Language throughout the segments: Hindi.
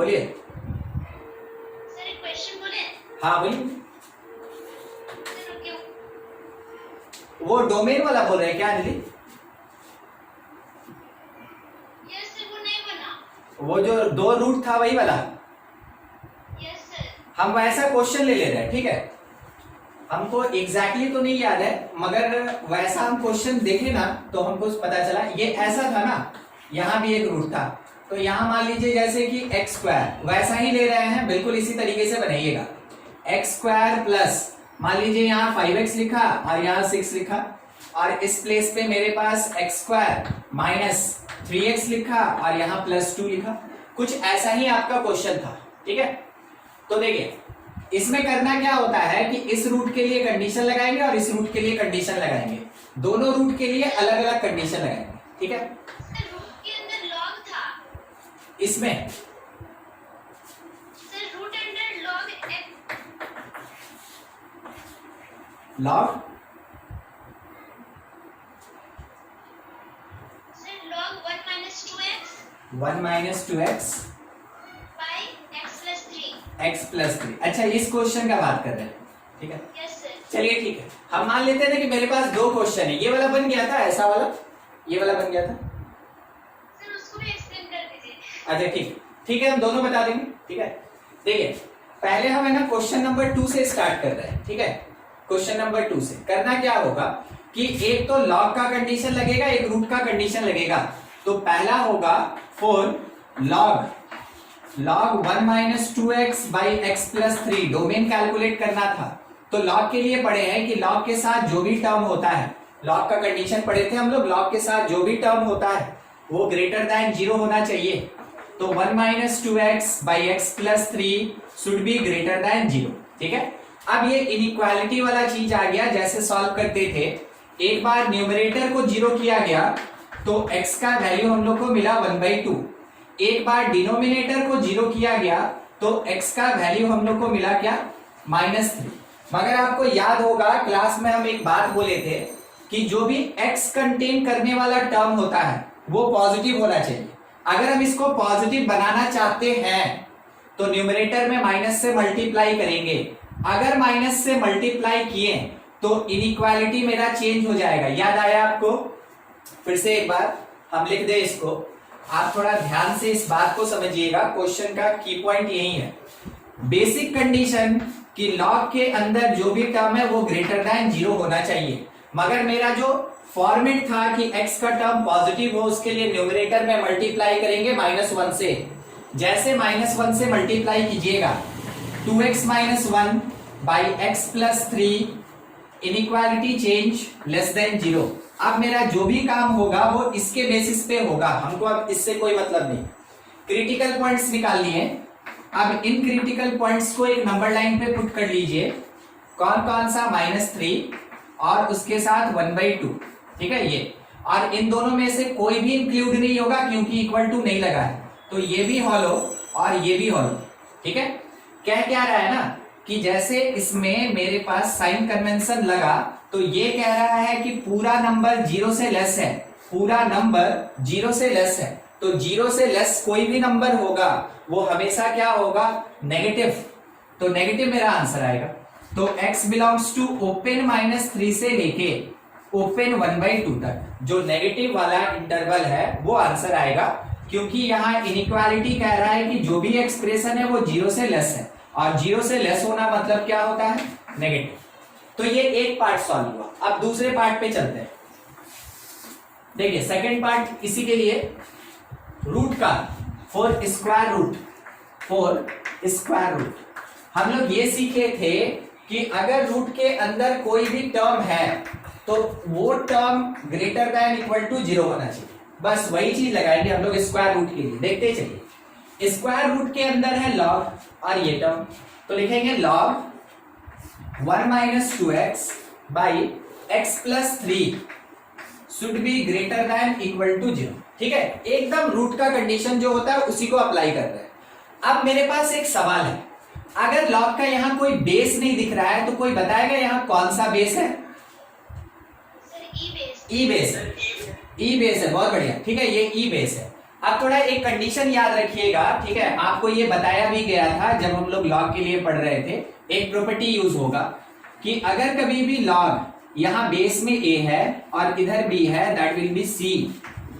बोलिए। सर एक क्वेश्चन बोले। हाँ बोलिए। सर रुकिए। वो डोमेन वाला बोल रहे हैं क्या अंजलि? यस सर, वो नहीं बना। वो जो 2 रूट था वही वाला। Yes sir. हम वैसा क्वेश्चन ले रहे हैं, ठीक है। हमको एग्जैक्टली तो नहीं याद है, मगर वैसा हम क्वेश्चन देखे ना तो हमको पता चला ये ऐसा था ना, यहाँ भी एक रूट था, तो यहाँ मान लीजिए जैसे कि एक्स स्क्वायर, वैसा ही ले रहे हैं, बिल्कुल इसी तरीके से बनाइएगा। एक्स स्क्वायर प्लस मान लीजिए यहाँ 5x लिखा और यहाँ 6 लिखा, और इस प्लेस पे मेरे पास एक्स स्क्वायर माइनस 3x लिखा और यहाँ +2 लिखा। कुछ ऐसा ही आपका क्वेश्चन था, ठीक है। तो देखिए इसमें करना क्या होता है कि इस रूट के लिए कंडीशन लगाएंगे और इस रूट के लिए कंडीशन लगाएंगे, दोनों रूट के लिए अलग अलग कंडीशन लगाएंगे, ठीक है। सर रूट के अंदर लॉग था। इसमें sir root under log log sir log 1 - 2x 1 - 2x by x + 3। x + 3। अच्छा इस क्वेश्चन का बात कर रहे हैं, ठीक है। Yes sir. चलिए ठीक है, हम मान लेते थे कि मेरे पास 2 क्वेश्चन है, ये वाला बन गया था, ऐसा वाला ये वाला बन गया था। सर उसको भी एक्सप्लेन कर दीजिए। अच्छा ठीक है, हम दोनों बता देंगे, ठीक है। देखिए पहले हम है ना क्वेश्चन नंबर 2 से स्टार्ट कर रहे हैं, ठीक है। क्वेश्चन नंबर 2 से करना क्या होगा कि एक तो लॉग का कंडीशन लगेगा, एक रूट का कंडीशन लगेगा। तो पहला होगा for log 1 - 2x / x + 3, domain calculate करना था। तो लॉग के लिए पढ़े हैं कि लॉग के साथ जो भी टर्म होता है, लॉग का कंडीशन पढ़े थे हम लोग, लॉग के साथ जो भी टर्म होता है वो ग्रेटर दैन 0 होना चाहिए। तो 1 - 2x / x + 3 should be greater then 0, ठीक है। अब ये इनइक्वालिटी वाला चीज आ गया, जैसे सॉल्व करते थे, एक बार न्यूमरेटर को 0 किया गया तो x का वैल्यू हम लोग को मिला 1/2। एक बार डिनोमिनेटर को 0 किया गया तो x का वैल्यू हम लोग को मिला क्या, -3। मगर आपको याद होगा क्लास में हम एक बात बोले थे कि जो भी x कंटेन करने वाला टर्म होता है वो पॉजिटिव होना चाहिए। अगर हम इसको पॉजिटिव बनाना चाहते हैं तो न्यूमरेटर में माइनस से मल्टीप्लाई करेंगे। अगर माइनस से मल्टीप्लाई किए तो इनइक्वालिटी मेरा चेंज हो जाएगा। याद आया आपको? फिर से एक बार हम लिख दे इसको, आप थोड़ा ध्यान से इस बात को समझिएगा, क्वेश्चन का की पॉइंट यही है। बेसिक कंडीशन कि लॉग के अंदर जो भी टर्म है वो ग्रेटर दैन 0 होना चाहिए, मगर मेरा जो फॉर्मेट था कि x का टर्म पॉजिटिव हो उसके लिए न्यूमरेटर में मल्टीप्लाई करेंगे -1 से। जैसे -1 से मल्टीप्लाई कीजिएगा 2x - 1 / x + 3, इनइक्वालिटी चेंज <0। अब मेरा जो भी काम होगा वो इसके बेसिस पे होगा, हमको अब इससे कोई मतलब नहीं। क्रिटिकल पॉइंट्स निकाल लिए, अब इन क्रिटिकल पॉइंट्स को एक नंबर लाइन पे पुट कर लीजिए। कौन कौन सा, -3 और उसके साथ 1/2, ठीक है ये। और इन दोनों में से कोई भी इंक्लूड नहीं होगा क्योंकि = नहीं लगा है, तो ये भी हॉलो और ये भी हॉलो, ठीक है। क्या रहा है ना कि जैसे इसमें मेरे पास साइन कन्वेंशन लगा तो ये कह रहा है कि पूरा नंबर 0 से लेस है, पूरा नंबर 0 से लेस है, तो 0 से लेस कोई भी नंबर होगा वो हमेशा क्या होगा, नेगेटिव। तो नेगेटिव मेरा आंसर आएगा। तो x बिलोंग्स टू ओपन -3 से लेके ओपन 1/2 तक जो नेगेटिव वाला इंटरवल है वो आंसर आएगा, क्योंकि यहाँ इनइक्वालिटी कह रहा है कि जो भी एक्सप्रेशन है वो 0 से लेस है, और 0 से लेस होना मतलब क्या होता है, नेगेटिव। तो ये एक पार्ट सॉल्व हुआ। अब दूसरे पार्ट पे चलते हैं। देखिए सेकंड पार्ट इसी के लिए, रूट का फॉर स्क्वायर रूट हम लोग ये सीखे थे कि अगर रूट के अंदर कोई भी टर्म है तो वो टर्म ग्रेटर दैन = 0 होना चाहिए। बस वही चीज लगाएंगे हम लोग स्क्वायर रूट के लिए। देखते चलिए, स्क्वायर रूट के अंदर है लॉग और ये टर्म, तो लिखेंगे log 1 - 2x / x + 3 should be greater then = 0, ठीक है। एकदम रूट का कंडीशन जो होता है उसी को अप्लाई कर रहे हैं। अब मेरे पास एक सवाल है, अगर लॉग का यहाँ कोई बेस नहीं दिख रहा है तो कोई बताएगा यहाँ कौन सा बेस है? सर ई बेस। ई बेस है, बहुत बढ़िया, ठीक है, ये ई बेस है। अब थोड़ा एक कंडीशन याद रखिएगा, ठीक है, आपको ये बताया भी गया था जब हम लोग लॉग के लिए पढ़ रहे थे। एक प्रॉपर्टी यूज होगा कि अगर कभी भी लॉग यहाँ बेस में a है और इधर b है, दैट विल बी c।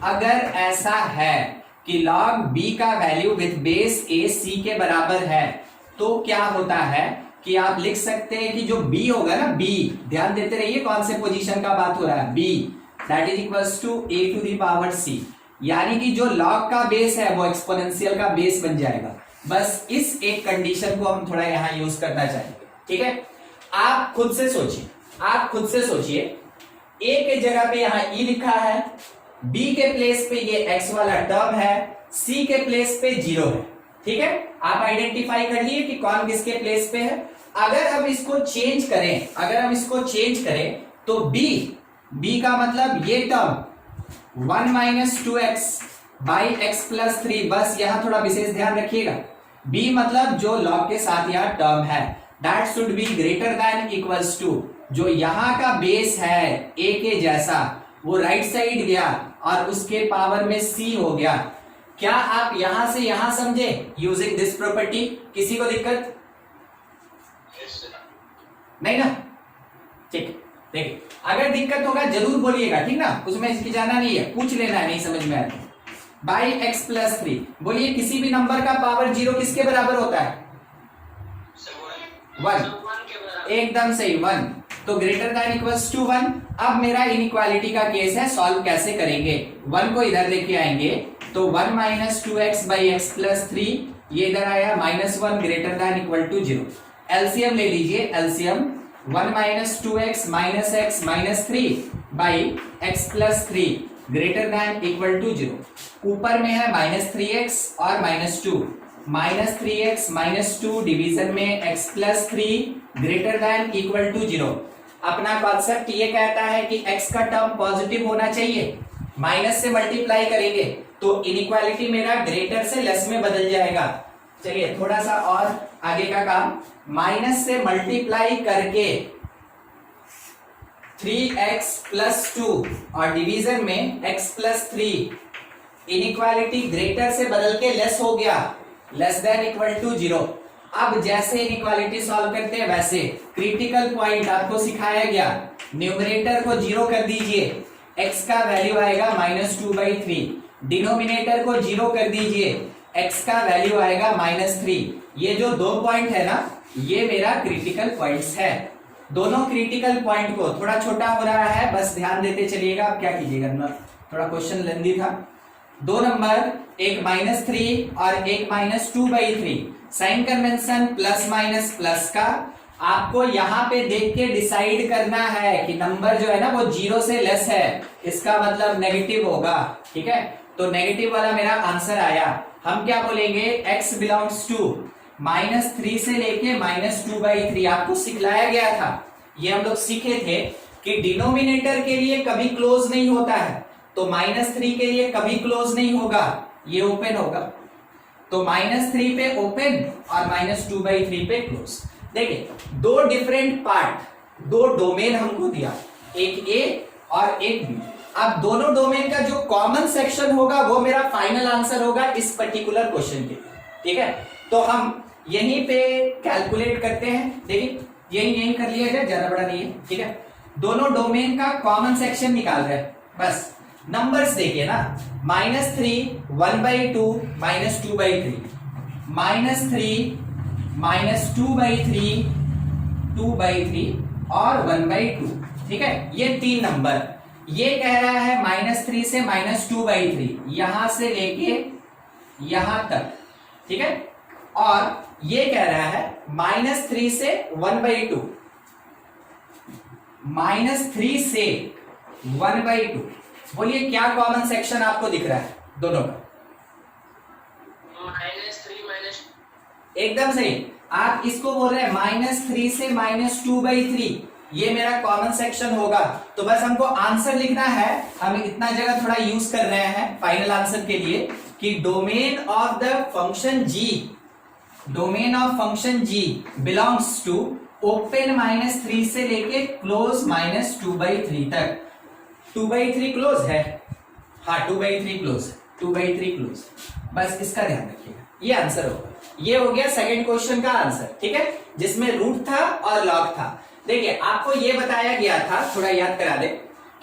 अगर ऐसा है कि log b का value with base a c के बराबर है, तो क्या होता है कि आप लिख सकते हैं कि जो b होगा ना, b, ध्यान देते रहिए कौन से पोजीशन का बात हो रहा है, b that is equals to a to the power c, यानी कि जो log का बेस है वो एक्सपोनेंशियल का बेस बन जाएगा। बस इस एक कंडीशन को हम थोड़ा यहाँ यूज करना चाहेंगे, ठीक है। आप खुद से सोचिए, a के जगह पे यहाँ e लिखा है, b के प्लेस पे ये x वाला टर्म है, c के प्लेस पे 0 है, ठीक है। आप आइडेंटिफाई कर लिए कि कौन किसके प्लेस पे है। अगर हम इसको चेंज करें तो b का मतलब ये term 1 minus 2x by x plus 3, बस यहां थोड़ा विशेष ध्यान रखिएगा। b मतलब जो लॉग के साथ यहां टर्म है, that should be greater than equals to, जो यहां का बेस है a के जैसा, वो राइट साइड गया और उसके पावर में c हो गया। क्या आप यहां से यहां समझे यूजिंग दिस प्रॉपर्टी? किसी को दिक्कत नहीं ना? ठीक, देखिए अगर दिक्कत होगा जरूर बोलिएगा, ठीक ना, उसमें इसकी जाना नहीं है, पूछ लेना है नहीं समझ में आया तो। बाई एक्स प्लस 3, बोलिए किसी भी नंबर का पावर 0 किसके बराबर होता है? 1, एकदम सही 1, तो ग्रेटर देन इक्वल्स टू 1। अब मेरा इनइक्वालिटी का केस है, सॉल्व कैसे करेंगे? 1 को इधर लेके आएंगे तो 1 minus 2x by x plus 3, ये इधर आया -1 greater than equal to 0। LCM ले लीजिए, LCM 1 minus 2x minus x minus 3 by x plus 3 greater than equal to 0। ऊपर में है -3x और -2, -3x -2 डिवीजन में x plus 3 greater than equal to 0। अपना कॉन्सेप्ट ये कहता है कि x का टर्म पॉजिटिव होना चाहिए, माइनस से मल्टीप्लाई करेंगे तो इनइक्वालिटी मेरा ग्रेटर से लेस में बदल जाएगा। चलिए थोड़ा सा और आगे का काम, माइनस से मल्टीप्लाई करके 3x प्लस 2 और डिवीजन में x प्लस 3, इनइक्वालिटी ग्रेटर से बदल के लेस हो गया, लेस देन इक्वल टू 0। अब जैसे इनइक्वालिटी सॉल्व करते हैं वैसे क्रिटिकल पॉइंट आपको सिखाया गया, न्यूमरेटर को 0 कर दीजिए, x का वैल्यू आएगा -2/3, डिनोमिनेटर को 0 कर दीजिए, x का वैल्यू आएगा -3। ये जो 2 पॉइंट है ना, ये मेरा क्रिटिकल पॉइंट्स है। दोनों क्रिटिकल पॉइंट को, थोड़ा छोटा हो रहा है बस ध्यान देते चलिएगा। अब क्या कीजिएगा, थोड़ा क्वेश्चन लेंदी था, 2 नंबर, एक -3 और एक -2/3, sign convention plus minus plus का आपको यहाँ पे देख के डिसाइड करना है कि नंबर जो है ना वो 0 से लेस है, इसका मतलब नेगेटिव होगा, ठीक है। तो नेगेटिव वाला मेरा आंसर आया। हम क्या बोलेंगे, x बिलोंग्स टू -3 से लेके -2/3। आपको सिखलाया गया था, ये हम लोग सीखे थे कि डिनोमिनेटर के लिए कभी क्लोज नहीं होता है, तो -3 के लिए कभी क्लोज नहीं होगा, ये ओपन होगा। तो -3 पे ओपन और -2/3 पे क्लोज। देखिए 2 डिफरेंट पार्ट, 2 डोमेन हमको दिया, एक A और एक B। अब दोनों डोमेन का जो कॉमन सेक्शन होगा वो मेरा फाइनल आंसर होगा इस पर्टिकुलर क्वेश्चन के, ठीक है। तो हम यहीं पे कैलकुलेट करते हैं, देखिए यही कर लिया जाए, ज्यादा बड़ा नहीं है, ठीक है। दोनों डोमेन का कॉमन सेक्शन निकाल रहे हैं, बस नंबर्स देखिए ना, -3 1/2 -2/3, -3 -2/3 2/3 और 1/2, ठीक है। ये 3 नंबर, ये कह रहा है -3 से -2/3, यहां से लेके यहां तक, ठीक है। और ये कह रहा है -3 से 1/2, -3 से 1/2। बोलिए क्या कॉमन सेक्शन आपको दिख रहा है दोनों का? -3 एकदम सही। आप इसको बोल रहे हैं -3 से -2/3, ये मेरा कॉमन सेक्शन होगा। तो बस हमको आंसर लिखना है, हम इतना जगह थोड़ा यूज कर रहे हैं फाइनल आंसर के लिए कि domain of the function g belongs to open -3 से लेके क्लोज -2/3 तक। 2/3 क्लोज है, हाँ 2/3 क्लोज है, 2/3 क्लोज। बस इसका ध्यान रखिएगा, ये आंसर होगा। ये हो गया सेकंड क्वेश्चन का आंसर, ठीक है, जिसमें रूट था और लॉग था। देखिए आपको ये बताया गया था, थोड़ा याद करा दे,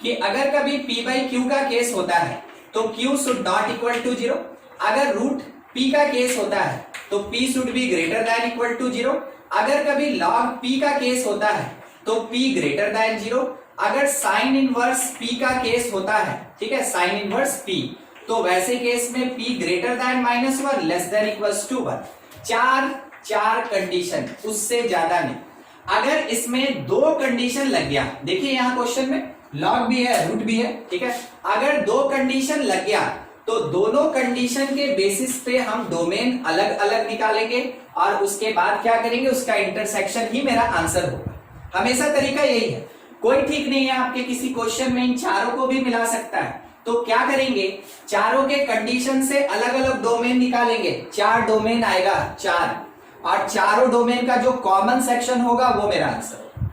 कि अगर कभी p/q का केस होता है तो q should not equal to 0। अगर रूट p का केस होता है तो p should be greater than equal to 0। अगर कभी log p का केस होता है तो p ग्रेटर दैन 0। अगर साइन इनवर्स p का केस होता है, ठीक है, साइन इनवर्स p, तो वैसे केस में p greater than -1 less than equals to 1। चार कंडीशन, उससे ज्यादा नहीं। अगर इसमें दो कंडीशन लग गया, देखिए यहां क्वेश्चन में लॉग भी है रूट भी है, ठीक है, अगर दो कंडीशन लग गया तो दोनों कंडीशन के बेसिस पे हम डोमेन अलग अलग निकालेंगे और उसके बाद क्या करेंगे, उसका इंटरसेक्शन ही मेरा आंसर होगा। हमेशा तरीका यही है, कोई ठीक नहीं है आपके किसी क्वेश्चन में इन चारों को भी मिला सकता है। तो क्या करेंगे, चारों के कंडीशन से अलग अलग डोमेन निकालेंगे। 4 डोमेन आएगा, 4, और चारों डोमेन का जो कॉमन सेक्शन होगा वो मेरा आंसर होगा।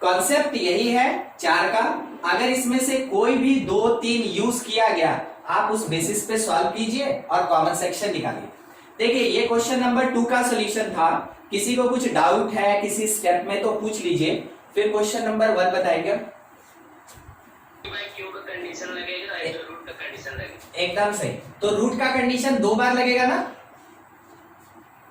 कॉन्सेप्ट यही है 4 का। अगर इसमें से कोई भी 2-3 यूज किया गया, आप उस बेसिस पे सॉल्व कीजिए और कॉमन सेक्शन निकालिए। देखिए ये क्वेश्चन नंबर 2 का सॉल्यूशन था। किसी को कुछ डाउट है किसी स्टेप में तो पूछ लीजिए, फिर क्वेश्चन नंबर 1 बताएंगे। क्यू का कंडीशन लगेगा, रूट का कंडीशन लगेगा। एकदम सही। तो रूट का कंडीशन 2 बार लगेगा ना?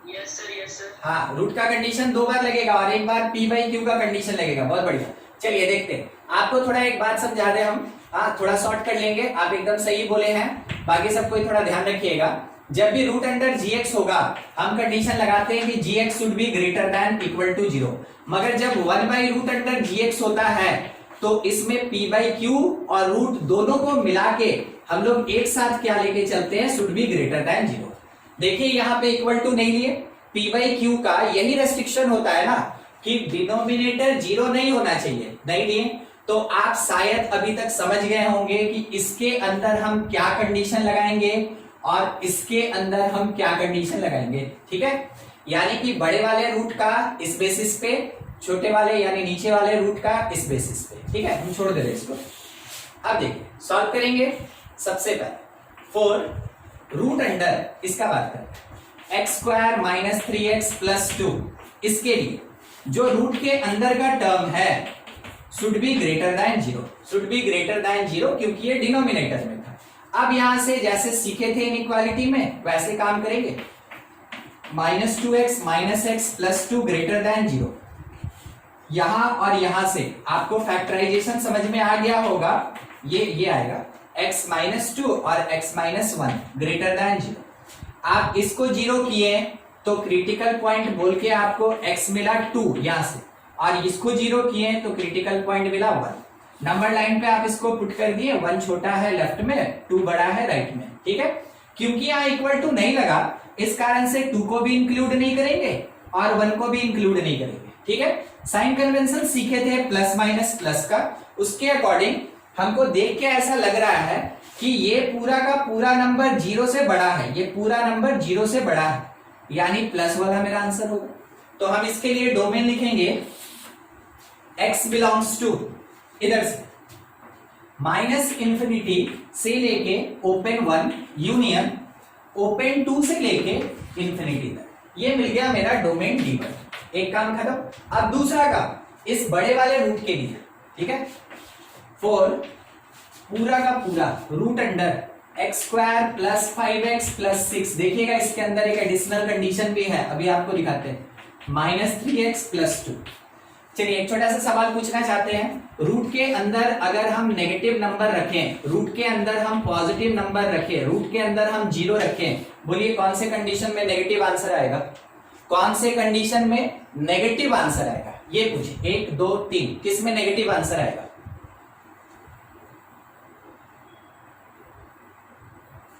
Yes sir, yes sir. हाँ, रूट का कंडीशन 2 बार लगेगा और एक बार p/q का कंडीशन लगेगा। बहुत बढ़िया। चलिए देखते हैं, आपको थोड़ा एक बात समझा दे हम। हाँ, थोड़ा शॉर्ट कर लेंगे, आप एकदम सही बोले हैं, बाकी सब कोई थोड़ा ध्यान रखिएगा। जब भी रूट अंडर gx होगा हम कंडीशन लगाते हैं कि gx should be greater than equal to 0। मगर जब 1/रूट अंडर gx होता है तो इसमें p/q और रूट दोनों को मिला के हम लोग एक साथ क्या लेके चलते हैं, शुड बी ग्रेटर दैन 0। देखिए यहाँ पे इक्वल टू नहीं लिए, p/q का यही रेस्ट्रिक्शन होता है ना कि डिनोमिनेटर 0 नहीं होना चाहिए, नहीं लिए। तो आप शायद अभी तक समझ गए होंगे कि इसके अंदर हम क्या कंडीशन लगाएंगे और इसके अंदर हम क्या कंडीशन लगाएंगे, ठीक है। यानी कि बड़े वाले रूट का इस बेसिस पे, छोटे वाले यानी नीचे वाले रूट का इस बेसिस पे, ठीक है। हम छोड़ दे रहे इसको। अब देखिए सॉल्व करेंगे। सबसे पहले 4 रूट अंडर इसका बात करें x² - 3x + 2, इसके लिए जो रूट के अंदर का टर्म है should be greater then 0, should be greater then 0 क्योंकि ये डिनोमिनेटर में था। अब यहां से जैसे सीखे थे इनइक्वालिटी में वैसे काम करेंगे। -2x - x + 2 ग्रेटर दैन 0, यहां और यहां से आपको फैक्टराइजेशन समझ में आ गया होगा। ये आएगा x - 2 और x - 1 ग्रेटर दैन 0। आप इसको 0 किए तो क्रिटिकल पॉइंट बोल के आपको x मिला 2 यहां से, और इसको 0 किए तो क्रिटिकल पॉइंट मिला 1। नंबर लाइन पे आप इसको पुट कर दिए, 1 छोटा है लेफ्ट में, 2 बड़ा है राइट में, ठीक है। क्योंकि यहाँ इक्वल टू नहीं लगा इस कारण से 2 को भी इंक्लूड नहीं करेंगे और 1 को भी इंक्लूड नहीं करेंगे, ठीक है। साइन कन्वेंशन सीखे थे प्लस माइनस प्लस का, उसके अकॉर्डिंग हमको देख के ऐसा लग रहा है कि ये पूरा का पूरा नंबर 0 से बड़ा है, ये पूरा नंबर 0 से बड़ा है, यानी प्लस वाला मेरा आंसर होगा। तो हम इसके लिए डोमेन लिखेंगे x बिलोंग्स टू इधर से -∞ से लेके ∞ यूनियन ∞ से लेके ∞ तक, ये मिल गया मेरा डोमेन D1। एक काम खत्म। अब दूसरा काम इस बड़े वाले रूट के लिए, ठीक है। 4 पूरा का पूरा रूट अंडर x² + 5x + 6, देखिएगा इसके अंदर एक एडिशनल कंडीशन भी है, अभी आपको दिखाते हैं, -3x + 2। चलिए एक छोटा सा सवाल पूछना चाहते हैं। रूट के अंदर अगर हम नेगेटिव नंबर रखें, रूट के अंदर हम पॉजिटिव नंबर रखें, रूट के अंदर हम 0 रखें, बोलिए कौन से कंडीशन में नेगेटिव आंसर आएगा, कौन से कंडीशन में नेगेटिव आंसर आएगा, ये पूछे। 1 2 3 किस में नेगेटिव आंसर आएगा?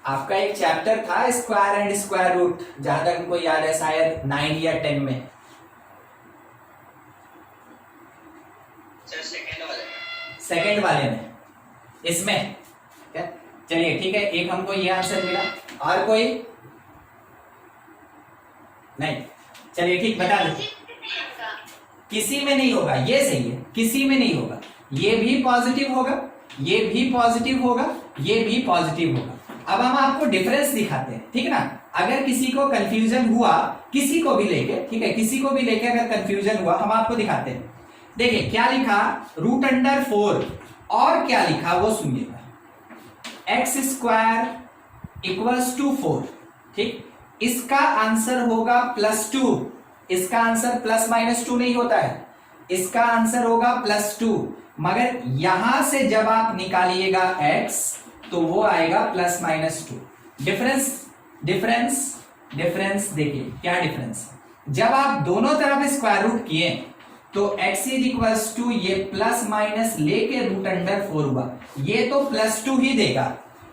आपका एक चैप्टर था स्क्वायर एंड स्क्वायर रूट, जहां तक हमको याद है शायद 9 या 10 में। सेकेंड वाले में, इसमें क्या? चलिए ठीक है, एक हमको ये आंसर मिला, और कोई नहीं? चलिए ठीक, बता दो। किसी में नहीं होगा, ये सही है, किसी में नहीं होगा। ये भी पॉजिटिव होगा, ये भी पॉजिटिव होगा, ये भी पॉजिटिव होगा। अब हम आपको डिफरेंस दिखाते हैं, ठीक ना। अगर किसी को कंफ्यूजन हुआ, किसी को भी लेके, ठीक है, किसी को भी लेके अगर कंफ्यूजन हुआ, हम आपको दिखाते हैं। देखिए क्या लिखा, √4 और क्या लिखा वो सुनिएगा, x² = 4, ठीक। इसका आंसर होगा +2, इसका आंसर +-2 नहीं होता है, इसका आंसर होगा +2, मगर यहां से जब आप निकालिएगा x तो वो आएगा +-2। डिफरेंस डिफरेंस डिफरेंस देखिए क्या डिफरेंस है। जब आप दोनों तरफ स्क्वायर रूट किए तो x = ये प्लस लेके √4 हुआ, ये तो +2 ही देगा,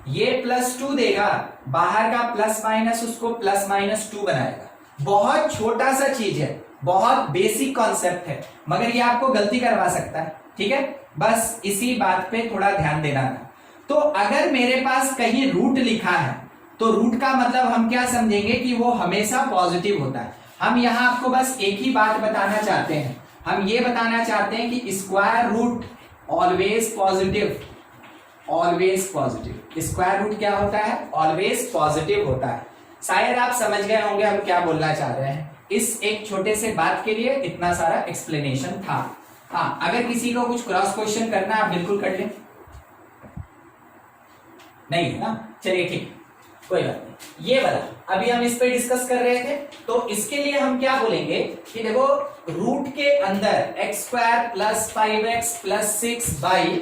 ये +2 देगा, बाहर का प्लस उसको +-2 बनाएगा। बहुत छोटा सा चीज है, बहुत बेसिक कॉन्सेप्ट है, मगर ये आपको गलती करवा सकता है, ठीक है। बस इसी बात पे थोड़ा ध्यान देना था। तो अगर मेरे पास कहीं रूट लिखा है तो रूट का मतलब हम क्या समझेंगे कि वो हमेशा पॉजिटिव होता है। हम यहां आपको बस एक ही बात बताना चाहते हैं, हम ये बताना चाहते हैं कि square root always positive, always positive. Square root क्या होता है, ऑलवेज पॉजिटिव होता है। शायद आप समझ गए होंगे हम क्या बोलना चाह रहे हैं। इस एक छोटे से बात के लिए इतना सारा एक्सप्लेनेशन था। हाँ, अगर किसी को कुछ क्रॉस क्वेश्चन करना है आप बिल्कुल कर लें, नहीं है ना, चलिए ठीक, कोई बात नहीं। ये वाला अभी हम इस पे डिस्कस कर रहे थे, तो इसके लिए हम क्या बोलेंगे कि देखो रूट के अंदर x² + 5x + 6 by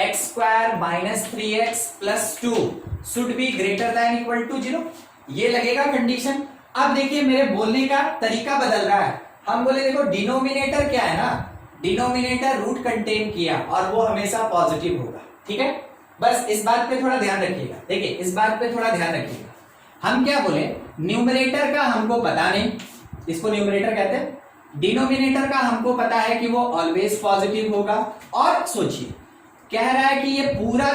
x² - 3x + 2 should be greater than equal to 0। ये लगेगा कंडीशन। अब देखिए मेरे बोलने का तरीका बदल रहा है। हम बोले देखो डिनोमिनेटर क्या है ना, डिनोमिनेटर रूट कंटेन किया और वो हमेशा पॉजिटिव होगा, ठीक है। बस इस बात पे थोड़ा ध्यान रखिएगा, देखिए इस बात पे थोड़ा ध्यान रखिएगा। हम क्या बोले, न्यूमरेटर का हमको पता नहीं, इसको न्यूमरेटर कहते हैं। डिनोमिनेटर का हमको पता है कि वो ऑलवेज पॉजिटिव होगा। और सोचिए कह रहा है कि ये पूरा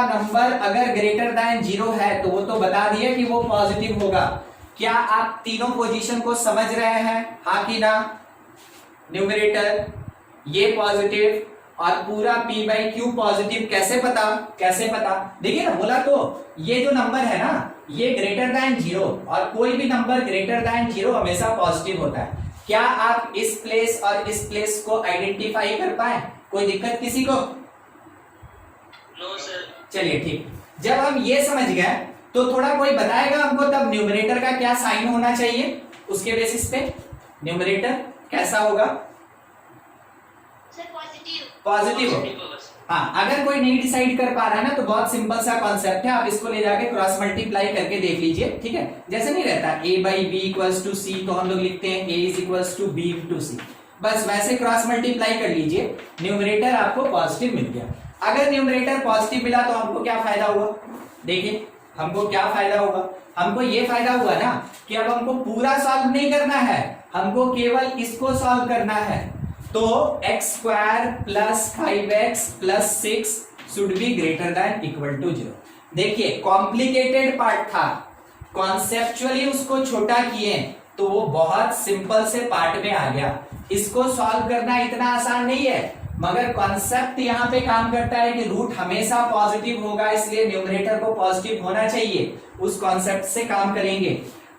नंबर अगर ग्रेटर देन 0 है तो वो तो बता दिया कि वो पॉजिटिव होगा। क्या आप तीनों पोजीशन को समझ रहे हैं, हाँ कि ना। न्यूमरेटर ये पॉजिटिव और पूरा p/q पॉजिटिव, कैसे पता देखिए ना, बोला तो ये जो नंबर है ना ये ग्रेटर देन 0 और कोई भी नंबर ग्रेटर देन 0 हमेशा पॉजिटिव होता है। क्या आप इस प्लेस और इस प्लेस को आइडेंटिफाई कर पाए, कोई दिक्कत किसी को? No sir. चलिए ठीक, जब हम ये समझ गए तो थोड़ा कोई बताएगा हमको तब न्यूमरेटर का क्या साइन होना चाहिए, उसके बेसिस पे न्यूमरेटर कैसा होगा? सर पॉजिटिव हो। हाँ, अगर कोई नहीं डिसाइड कर पा रहा है ना तो बहुत सिंपल सा कॉन्सेप्ट है, आप इसको ले जाके क्रॉस मल्टीप्लाई करके देख लीजिए, ठीक है। जैसे नहीं रहता a/b = c, तो हम लोग लिखते हैं a = b * c, बस वैसे क्रॉस मल्टीप्लाई कर लीजिए, न्यूमरेटर आपको पॉजिटिव मिल गया। अगर न्यूमरेटर पॉजिटिव मिला तो हमको क्या फायदा हुआ, देखिए हमको क्या फायदा होगा, हमको ये फायदा हुआ ना कि अब हमको पूरा सॉल्व नहीं करना है, हमको केवल इसको सॉल्व करना है। तो x² + 5x + 6 should be greater than equal to 0। देखिए कॉम्प्लिकेटेड पार्ट था, कॉन्सेप्चुअली उसको छोटा किए तो वो बहुत सिंपल से पार्ट में आ गया। इसको सॉल्व करना इतना आसान नहीं है, मगर कॉन्सेप्ट यहाँ पे काम करता है कि रूट हमेशा पॉजिटिव होगा, इसलिए न्यूमरेटर को पॉजिटिव होना चाहिए। उस कॉन्सेप्ट से काम करेंगे।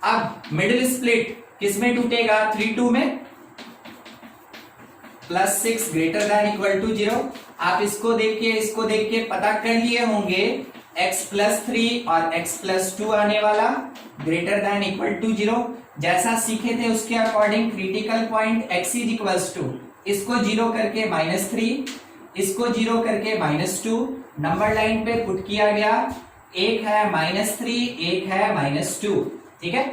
अब मिडिल स्प्लिट किसमें टूटेगा, 3/2 में, +6 ग्रेटर देन इक्वल टू 0। आप इसको देख के पता कर लिए होंगे x + 3 और x + 2 आने वाला ग्रेटर देन इक्वल टू 0। जैसा सीखे थे उसके अकॉर्डिंग क्रिटिकल पॉइंट x = इसको 0 करके -3, इसको 0 करके -2, नंबर लाइन पे पुट किया गया, एक है -3, एक है -2, ठीक है।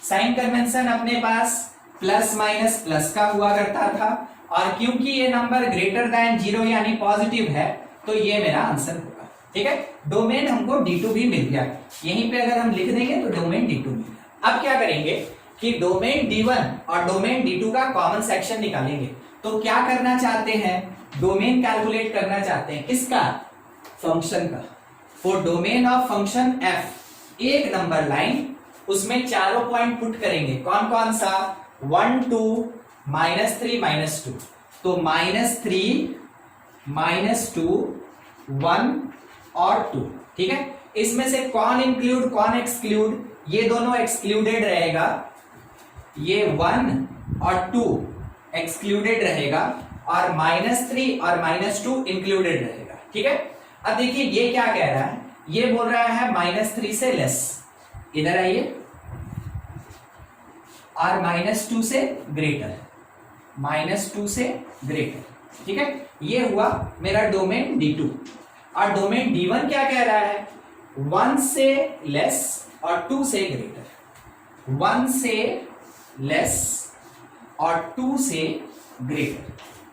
साइन कन्वेंशन अपने पास प्लस का हुआ करता था, और क्योंकि ये नंबर ग्रेटर देन 0 यानी पॉजिटिव है तो ये मेरा आंसर होगा, ठीक है। डोमेन हमको D2 भी मिल गया, यहीं पे अगर हम लिख देंगे तो डोमेन D2 मिल गया। अब क्या करेंगे कि डोमेन D1 और डोमेन D2 का कॉमन सेक्शन निकालेंगे। तो क्या करना चाहते हैं, डोमेन कैलकुलेट करना चाहते हैं, किसका, फंक्शन का। For domain of function f, एक नंबर लाइन, उसमें चारों पॉइंट पुट करेंगे, कौन कौन सा, 1 2 -3 -2। तो -3 -2 1 और 2, ठीक है। इसमें से कौन इंक्लूड कौन एक्सक्लूड, ये दोनों एक्सक्लूडेड रहेगा, ये 1 और 2 एक्सक्लूडेड रहेगा और -3 और -2 इंक्लूडेड रहेगा, ठीक है। अब देखिए ये क्या कह रहा है, ये बोल रहा है -3 से लेस, इधर आइए, और -2 से ग्रेटर, -2 से ग्रेटर, ठीक है। ये हुआ मेरा डोमेन D2। और डोमेन D1 क्या कह रहा है, 1 से लेस और 2 से ग्रेटर, 1 से लेस और 2 से ग्रेटर।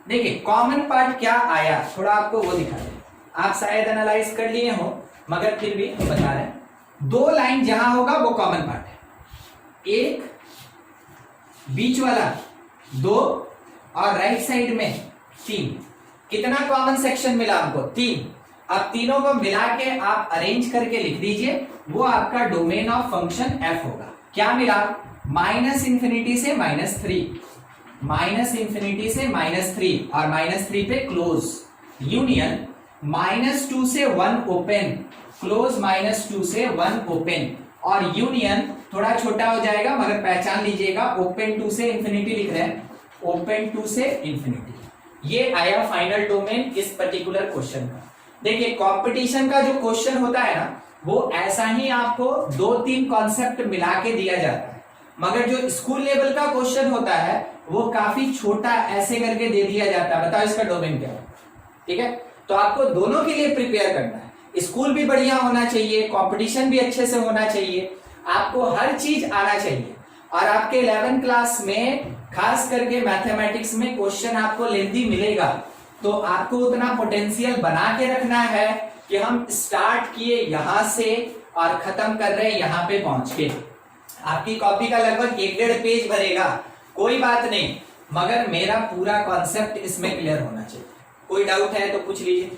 देखिए कॉमन पार्ट क्या आया, थोड़ा आपको वो दिखा दें, आप शायद एनालाइज कर लिए हो मगर फिर भी हम बता रहे हैं। 2 लाइन जहां होगा वो कॉमन पार्ट है, एक बीच वाला 2 और राइट साइड में 3। कितना कॉमन सेक्शन मिला हमको, 3। अब तीनों को मिला के आप अरेंज करके लिख दीजिए, वो आपका डोमेन ऑफ फंक्शन f होगा। क्या मिला, -∞ से -3, -∞ से -3 और -3 पे क्लोज, यूनियन -2 से 1 ओपन, क्लोज -2 से 1 ओपन, और यूनियन थोड़ा छोटा हो जाएगा मगर पहचान लीजिएगा, ओपन 2 से इंफिनिटी लिख रहे हैं, ओपन 2 से इंफिनिटी। ये आया फाइनल डोमेन इस पर्टिकुलर क्वेश्चन का। देखिए कंपटीशन का जो क्वेश्चन होता है ना, वो ऐसा ही आपको 2-3 कॉन्सेप्ट मिला के दिया जाता है, मगर जो स्कूल लेवल का क्वेश्चन होता है वो काफी छोटा ऐसे करके दे दिया जाता है, बताओ इसका डोमेन क्या है, ठीक है। तो आपको दोनों के लिए प्रिपेयर करना है, स्कूल भी बढ़िया होना चाहिए, कंपटीशन भी अच्छे से होना चाहिए, आपको हर चीज आना चाहिए। और आपके 11th क्लास में खास करके मैथमेटिक्स में क्वेश्चन आपको लेंथी मिलेगा, तो आपको उतना पोटेंशियल बना के रखना है कि हम स्टार्ट किए यहां से और खत्म कर रहे हैं यहां पे पहुंच के। आपकी कॉपी का लगभग 1-1.5 पेज भरेगा, कोई बात नहीं, मगर मेरा पूरा कॉन्सेप्ट इसमें क्लियर होना चाहिए। कोई डाउट है तो पूछ लीजिए।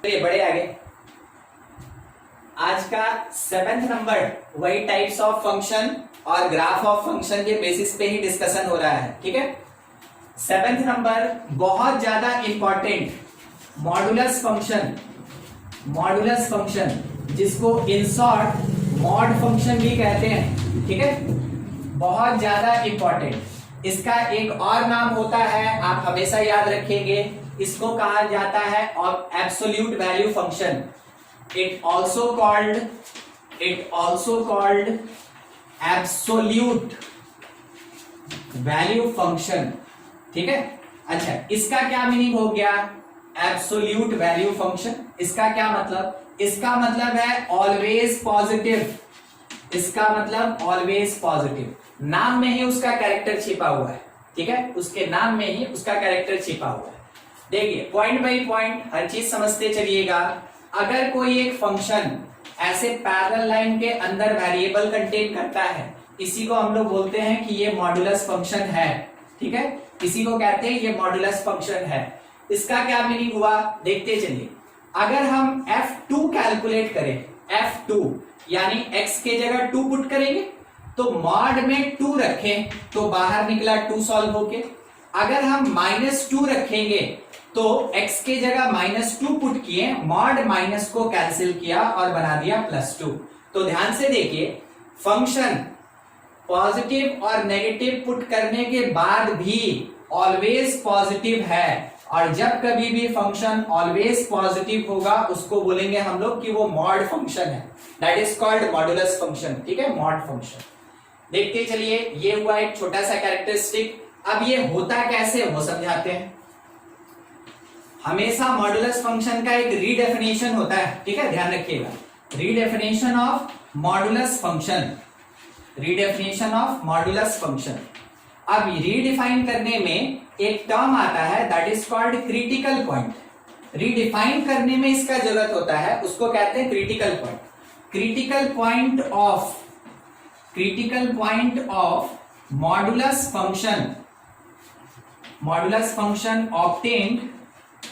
चलिए बढ़े आगे। आज का 7th नंबर वही टाइप्स ऑफ फंक्शन और ग्राफ ऑफ फंक्शन के बेसिस पे ही डिस्कशन हो रहा है, ठीक है। 7th नंबर बहुत ज्यादा important, modulus function, modulus function जिसको इन शॉर्ट मॉड फंक्शन भी कहते हैं, ठीक है, बहुत ज्यादा इंपॉर्टेंट। इसका एक और नाम होता है, आप हमेशा याद रखेंगे, इसको कहा जाता है absolute value function. It also called absolute value function, ठीक है। अच्छा, इसका क्या मीनिंग हो गया, एब्सोल्यूट वैल्यू फंक्शन, इसका क्या मतलब, इसका मतलब है ऑलवेज पॉजिटिव, इसका मतलब ऑलवेज पॉजिटिव, नाम में ही उसका कैरेक्टर छिपा हुआ है, ठीक है, उसके नाम में ही उसका कैरेक्टर छिपा हुआ है। देखिए पॉइंट बाई पॉइंट हर चीज समझते चलिएगा। अगर कोई एक फंक्शन ऐसे पैरेलल लाइन के अंदर वेरिएबल कंटेन करता है, इसी को हम लोग बोलते हैं कि ये मॉडुलस फंक्शन है, ठीक है, इसी को कहते हैं ये मॉडुलस फंक्शन है। इसका क्या मीनिंग हुआ देखते चलिए। अगर हम f2 कैलकुलेट करें, f2 यानी x के जगह 2 पुट करेंगे, तो मॉड में 2 रखें तो बाहर निकला 2 सॉल्व होके। अगर हम -2 रखेंगे तो x के जगह -2 पुट किए, मॉड माइनस को कैंसिल किया और बना दिया +2। तो ध्यान से देखिए, फंक्शन पॉजिटिव और नेगेटिव पुट करने के बाद भी ऑलवेज पॉजिटिव है, और जब कभी भी फंक्शन ऑलवेज पॉजिटिव होगा उसको बोलेंगे हम लोग कि वो मॉड फंक्शन है, that is called modulus function, ठीक है, मॉड फंक्शन। देखते चलिए, ये हुआ एक छोटा सा कैरेक्टरिस्टिक। अब ये होता कैसे वो समझाते हैं। हमेशा मॉडुलस फंक्शन का एक रीडेफिनेशन होता है, ठीक है, ध्यान रखिएगा, redefinition of modulus function, redefinition of modulus function. अब रीडिफाइन करने में एक टर्म आता है that is called critical point. Redefine करने में इसका जरूरत होता है, उसको कहते हैं critical point. Critical point of modulus function, modulus function obtained,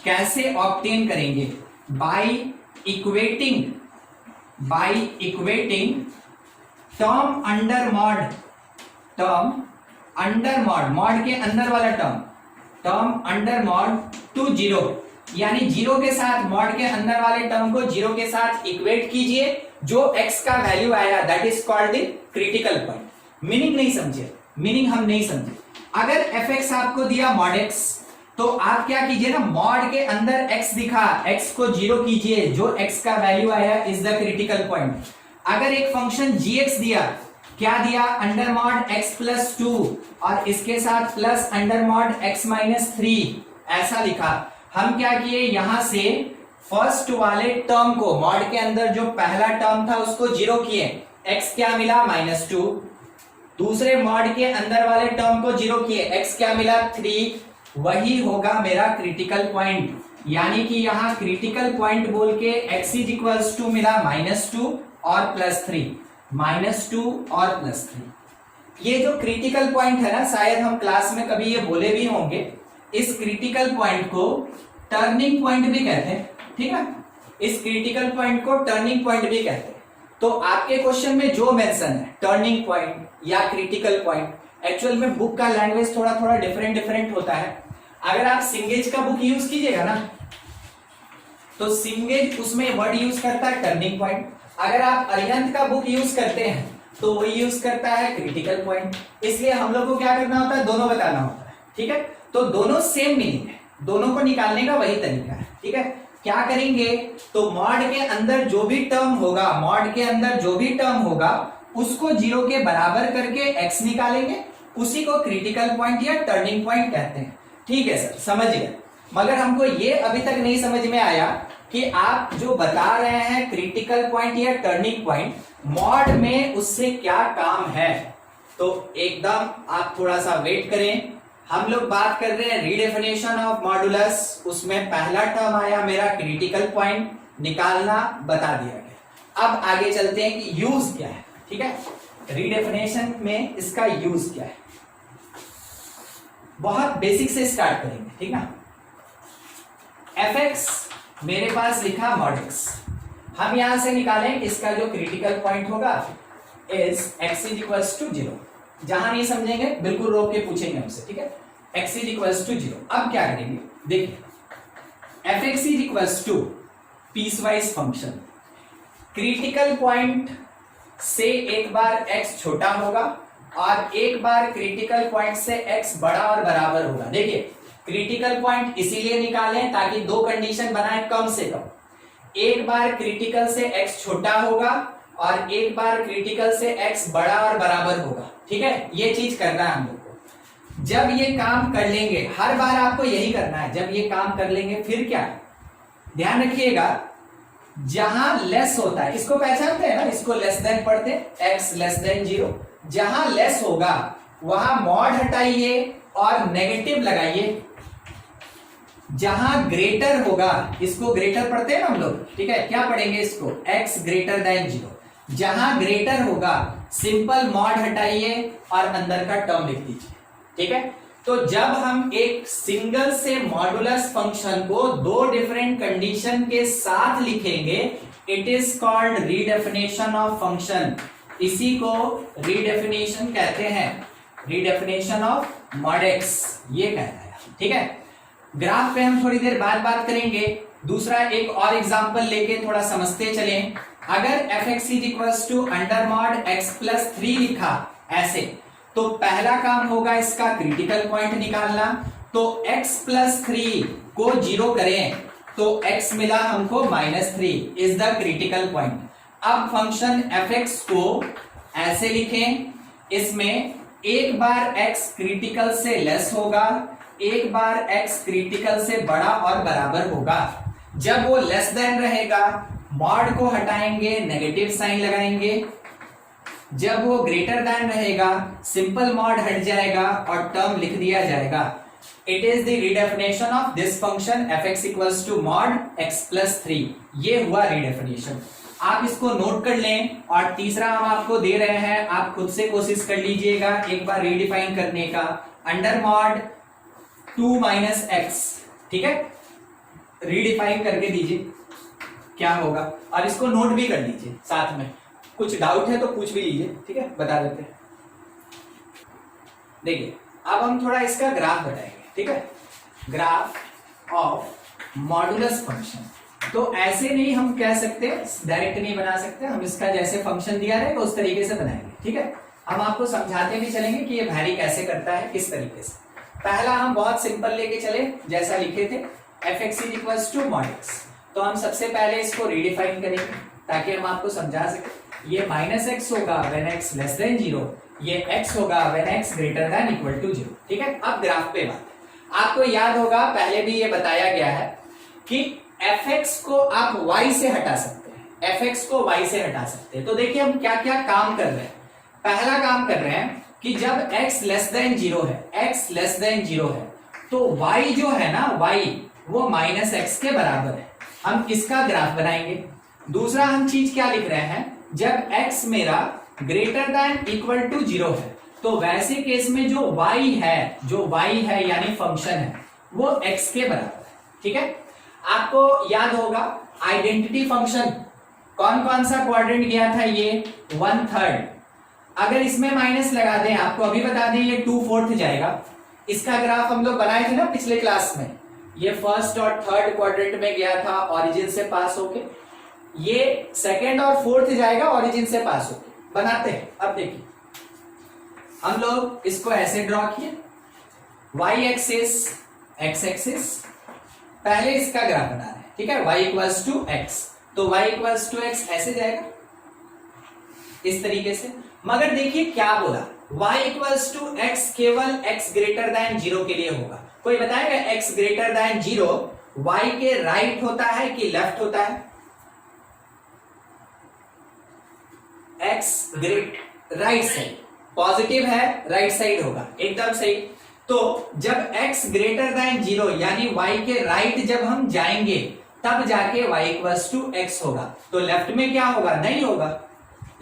कैसे ऑब्टेन करेंगे, by equating term under mod, mod के अंदर वाला टर्म अंडर मॉड टू 0, यानी जीरो के साथ मॉड के अंदर वाले टर्म को जीरो के साथ इक्वेट कीजिए, जो x का वैल्यू आया that is called the critical point. Meaning नहीं समझे, मीनिंग हम नहीं समझे। अगर fx आपको दिया मॉड x, तो आप क्या कीजिए ना, मॉड के अंदर x दिखा, x को जीरो कीजिए, जो x का वैल्यू आया इज द क्रिटिकल पॉइंट। अगर एक फंक्शन gx दिया, क्या दिया, अंडर मॉड x प्लस 2 और इसके साथ plus under mod x minus 3, ऐसा लिखा। हम क्या किए, यहां से फर्स्ट वाले टर्म को, मॉड के अंदर जो पहला टर्म था उसको जीरो किए, x क्या मिला -2। दूसरे मॉड के अंदर वाले टर्म को जीरो किए, x क्या मिला 3। वही होगा मेरा क्रिटिकल पॉइंट, यानी कि यहां क्रिटिकल पॉइंट बोल के x इज इक्वल्स टू मिला -2 और +3, -2 और +3। ये जो क्रिटिकल पॉइंट है ना, शायद हम क्लास में कभी ये बोले भी होंगे, इस क्रिटिकल पॉइंट को टर्निंग पॉइंट भी कहते हैं, ठीक है। इस क्रिटिकल पॉइंट को टर्निंग पॉइंट भी कहते हैं। तो आपके क्वेश्चन में जो मेंशन है टर्निंग पॉइंट या क्रिटिकल पॉइंट, एक्चुअल में बुक का लैंग्वेज थोड़ा थोड़ा डिफरेंट होता है। अगर आप सिंगेज का बुक यूज कीजिएगा ना, तो सिंगेज उसमें वर्ड यूज करता है टर्निंग पॉइंट। अगर आप अरिहंत का बुक यूज करते हैं तो वो यूज करता है क्रिटिकल पॉइंट। इसलिए हम लोग को क्या करना होता है, दोनों बताना होता है, ठीक है। तो दोनों सेम मीनिंग है, दोनों को निकालने का वही तरीका है, ठीक है। क्या करेंगे, तो मॉड के अंदर जो भी टर्म होगा, मॉड के अंदर जो भी टर्म होगा उसको जीरो के बराबर करके x निकालेंगे, उसी को क्रिटिकल पॉइंट या टर्निंग पॉइंट कहते हैं। ठीक है सर, समझ गए। मगर हमको ये अभी तक नहीं समझ में आया कि आप जो बता रहे हैं क्रिटिकल पॉइंट या टर्निंग पॉइंट, मॉड में उससे क्या काम है। तो एकदम आप थोड़ा सा वेट करें, हम लोग बात कर रहे हैं रीडेफिनेशन ऑफ मॉडुलस। उसमें पहला टर्म आया मेरा क्रिटिकल पॉइंट, निकालना बता दिया गया। अब आगे चलते हैं कि यूज क्या है, ठीक है। रीडेफिनेशन में इसका यूज क्या है, बहुत बेसिक से स्टार्ट करेंगे, ठीक है। fx मेरे पास लिखा मॉड x, हम यहां से निकालें इसका जो क्रिटिकल पॉइंट होगा is x is equals to 0। जहां नहीं समझेंगे बिल्कुल रोक के पूछेंगे हमसे, ठीक है। x is equals to 0। अब क्या करेंगे, देखिए fx is equals to piecewise function, critical point से एक बार x छोटा होगा और एक बार क्रिटिकल पॉइंट से x बड़ा और बराबर होगा। देखिए क्रिटिकल पॉइंट इसीलिए निकालें ताकि दो कंडीशन बनाए कम से कम, एक बार क्रिटिकल से x छोटा होगा और एक बार क्रिटिकल से x बड़ा और बराबर होगा, ठीक है। ये चीज करना है हम लोग को। जब ये काम कर लेंगे, हर बार आपको यही करना है, जब ये काम कर लेंगे फिर क्या, ध्यान रखिएगा, जहां लेस होता है, इसको पहचानते हैं ना, इसको लेस देन पढ़ते हैं, x लेस देन 0। जहां लेस होगा वहां मॉड हटाइए और नेगेटिव लगाइए। जहां ग्रेटर होगा, इसको ग्रेटर पढ़ते हैं ना हम लोग, ठीक है। क्या पढ़ेंगे इसको, x ग्रेटर देन 0। जहां ग्रेटर होगा सिंपल मॉड हटाइए और अंदर का टर्म लिख दीजिए, ठीक है। तो जब हम एक सिंगल से मॉडुलस फंक्शन को दो डिफरेंट कंडीशन के साथ लिखेंगे, it is called redefinition of function. इसी को रीडेफिनेशन कहते हैं, रीडेफिनेशन ऑफ मॉड x ये कहता है, ठीक है। ग्राफ पे हम थोड़ी देर बाद बात करेंगे। दूसरा एक और एग्जांपल लेके थोड़ा समझते चलें। अगर fx is equals to under mod x plus 3 लिखा ऐसे, तो पहला काम होगा इसका क्रिटिकल पॉइंट निकालना। तो x प्लस 3 को 0 करें तो x मिला हमको -3 इज द क्रिटिकल पॉइंट। अब फंक्शन fx को ऐसे लिखें, इसमें एक बार x क्रिटिकल से लेस होगा, एक बार x क्रिटिकल से बड़ा और बराबर होगा। जब वो लेस देन रहेगा मॉड को हटाएंगे, नेगेटिव साइन लगाएंगे। जब वो ग्रेटर देन रहेगा सिंपल मॉड हट जाएगा और टर्म लिख दिया जाएगा। It is the redefinition of this function fx equals to mod x plus 3। ये हुआ रीडेफिनेशन, आप इसको नोट कर लें। और तीसरा हम आपको दे रहे हैं, आप खुद से कोशिश कर लीजिएगा एक बार रीडिफाइन करने का, अंडर मॉड 2 माइनस x, ठीक है। रीडिफाइन करके दीजिए क्या होगा, और इसको नोट भी कर लीजिए साथ में। कुछ डाउट है तो पूछ भी लीजिए, ठीक है, बता देते हैं। देखिए अब हम थोड़ा इसका ग्राफ बताएंगे, ठीक है। Graph of modulus function. तो ऐसे नहीं हम कह सकते, डायरेक्ट नहीं बना सकते, हम इसका जैसे फंक्शन दिया रहेगा उस तरीके से बनाएंगे, ठीक है। हम आपको समझाते भी चलेंगे कि ये वैरी कैसे करता है, किस तरीके से। पहला हम बहुत सिंपल लेके चले, जैसा लिखे थे f(x) equals to mod x। तो हम सबसे पहले इसको रीडिफाइन करेंगे ताकि हम आपको समझा सके। ये -x होगा व्हेन x लेस देन 0, ये x होगा when x greater than equal to 0, ठीक है। अब ग्राफ पे बात, आपको याद होगा पहले भी ये बताया गया है कि fx को आप y से हटा सकते हैं, fx को y से हटा सकते हैं। तो देखिए हम क्या क्या काम कर रहे हैं। पहला काम कर रहे हैं कि जब x लेस देन 0 है, x लेस देन 0 है, तो y जो है ना, y वो -x के बराबर है, हम इसका ग्राफ बनाएंगे। दूसरा हम चीज क्या लिख रहे हैं, जब x मेरा ग्रेटर देन इक्वल टू 0 है, तो वैसे केस में जो y है यानी फंक्शन है वो x के बराबर है, ठीक है। आपको याद होगा आइडेंटिटी फंक्शन कौन कौन सा क्वाड्रेंट गया था, ये 1/3। अगर इसमें माइनस लगा दें, आपको अभी बता दें ये 2/4 जाएगा। इसका ग्राफ हम लोग बनाए थे ना पिछले क्लास में, ये फर्स्ट और थर्ड क्वाड्रेंट में गया था ओरिजिन से पास होके, ये सेकंड और फोर्थ जाएगा ओरिजिन से पास होके। बनाते हैं, अब देखिए हम लोग इसको ऐसे ड्रॉ किए, y एक्सिस x एक्सिस, पहले इसका ग्राफ बना रहे हैं, ठीक है। y इक्वल्स टू x, तो y इक्वल्स टू x ऐसे जाएगा इस तरीके से। मगर देखिए क्या बोला, y इक्वल्स टू x केवल x ग्रेटर देन 0 के लिए होगा। कोई बताएगा x ग्रेटर देन 0 y के राइट होता है कि लेफ्ट होता है? x great right side, positive है राइट साइड होगा, एकदम सही। तो जब x ग्रेटर देन 0 यानी y के राइट जब हम जाएंगे तब जाके y इक्वल्स टू x होगा। तो लेफ्ट में क्या होगा, नहीं होगा,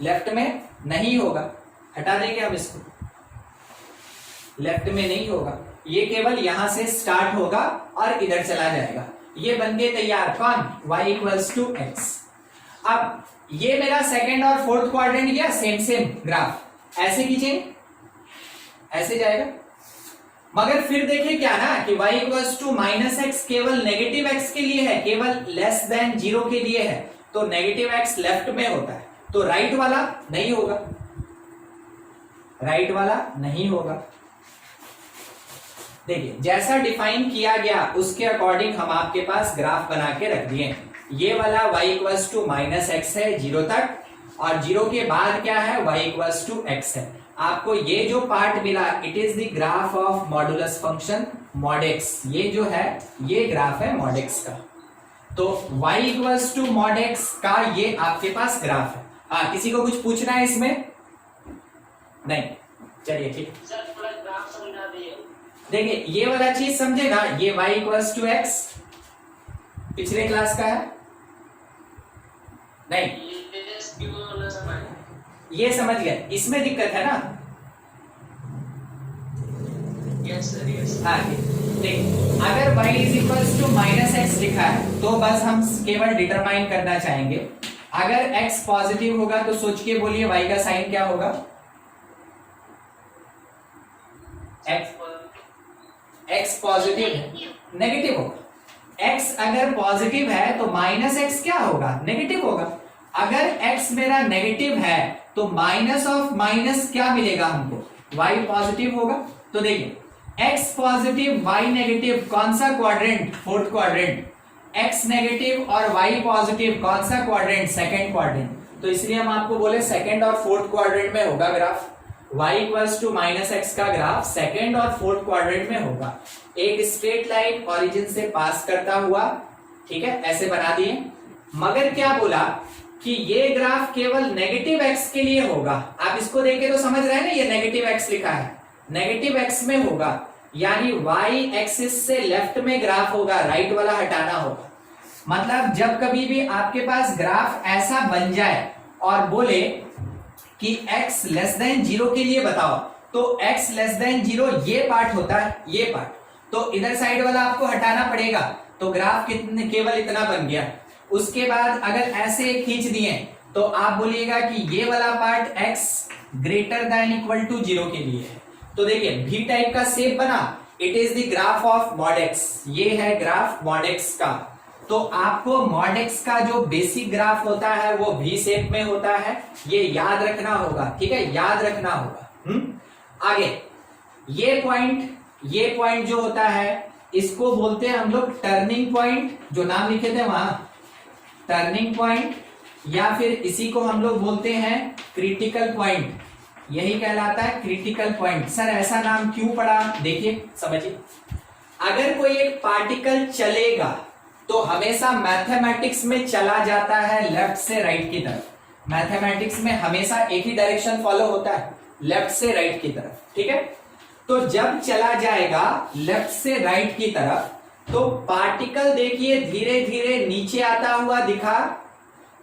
लेफ्ट में नहीं होगा, हटा देंगे हम इसको, लेफ्ट में नहीं होगा, ये केवल यहां से स्टार्ट होगा और इधर चला जाएगा। ये बन के तैयार, कौन, y इक्वल्स टू x। अब ये मेरा सेकंड और फोर्थ क्वाड्रेंट गया, सेम ग्राफ ऐसे कीजिए, ऐसे जाएगा। मगर फिर देखिए क्या ना कि y इक्वल्स टू -x केवल नेगेटिव x के लिए है, केवल लेस देन 0 के लिए है, तो नेगेटिव x लेफ्ट में होता है, तो राइट वाला नहीं होगा, राइट वाला नहीं होगा। देखिए जैसा डिफाइन किया गया उसके अकॉर्डिंग हम आपके पास ग्राफ बना के रख दिए। ये वाला y इक्वल्स टू -x है 0 तक, और 0 के बाद क्या है, y इक्वल्स टू x है। आपको ये जो पार्ट मिला, it is the graph of modulus function mod x। ये जो है ये ग्राफ है mod x का। तो y equals to mod x का ये आपके पास ग्राफ है। किसी को कुछ पूछना है इसमें? नहीं, चलिए ठीक। सर थोड़ा ग्राफ समझा दिए। देखिए ये वाला चीज समझेगा, ये y इक्वल्स टू x पिछले क्लास का है, नहीं ये समझ गए, इसमें दिक्कत है ना? Yes sir, yes. हाँ ठीक। अगर y is equals to -x लिखा है तो बस हम केवल डिटरमाइन करना चाहेंगे। अगर x पॉजिटिव होगा तो सोच के बोलिए y का साइन क्या होगा? x पॉजिटिव नेगेटिव होगा। x अगर पॉजिटिव है तो -x क्या होगा? नेगेटिव होगा। अगर x मेरा नेगेटिव है तो माइनस ऑफ माइनस क्या मिलेगा हमको? y पॉजिटिव होगा। तो देखिए x पॉजिटिव y नेगेटिव, कौन सा quadrant? Fourth quadrant. x negative और y पॉजिटिव, कौन सा क्वाड्रेंट? Second quadrant. तो इसलिए हम आपको बोले सेकंड और फोर्थ क्वाड्रेंट में होगा graph. y equals to -x का ग्राफ सेकंड और फोर्थ क्वाड्रेंट में होगा। एक स्ट्रेट लाइन ओरिजिन से पास करता हुआ, ठीक है, ऐसे बना दिए। मगर क्या बोला कि ये ग्राफ केवल नेगेटिव x के लिए होगा। आप इसको देखे तो समझ रहे हैं ना, ये नेगेटिव x लिखा है, नेगेटिव x में होगा, यानी y एक्सिस से लेफ्ट में ग्राफ होगा, राइट वाला हटाना होगा। मतलब जब कभी भी आपके पास ग्राफ ऐसा बन जाए और बोले कि x लेस देन 0 के लिए बताओ, तो x लेस देन 0 ये पार्ट होता है, ये पार्ट, तो इधर साइड वाला आपको हटाना पड़ेगा। तो ग्राफ कितने, केवल इतना बन गया। उसके बाद अगर ऐसे खींच दिए तो आप बोलिएगा कि ये वाला part x greater than equal to 0 के लिए है। तो देखिए भी टाइप का शेप बना, it is the graph of mod x, ये है ग्राफ मॉड एक्स का। तो आपको मॉड एक्स का जो बेसिक ग्राफ होता है वो वी शेप में होता है, ये याद रखना होगा, ठीक है, याद रखना होगा। आगे ये पॉइंट जो होता है इसको बोलते हैं हम लोग टर्निंग पॉइंट, जो नाम लिखे थे वहां टर्निंग पॉइंट, या फिर इसी को हम लोग बोलते हैं क्रिटिकल पॉइंट, यही कहलाता है क्रिटिकल पॉइंट। सर ऐसा नाम क्यों पड़ा, देखिए समझिए, अगर कोई एक पार्टिकल चलेगा तो हमेशा मैथमेटिक्स में चला जाता है लेफ्ट से राइट की तरफ। मैथमेटिक्स में हमेशा एक ही डायरेक्शन फॉलो होता है, लेफ्ट से राइट की तरफ, ठीक है। तो जब चला जाएगा लेफ्ट से राइट की तरफ तो पार्टिकल देखिए धीरे धीरे नीचे आता हुआ दिखा,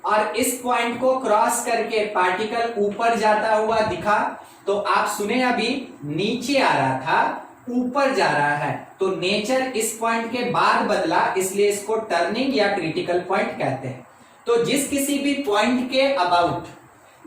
और इस पॉइंट को क्रॉस करके पार्टिकल ऊपर जाता हुआ दिखा। तो आप सुने अभी नीचे आ रहा था, ऊपर जा रहा है, तो नेचर इस पॉइंट के बाद बदला, इसलिए इसको टर्निंग या क्रिटिकल पॉइंट कहते हैं। तो जिस किसी भी पॉइंट के अबाउट,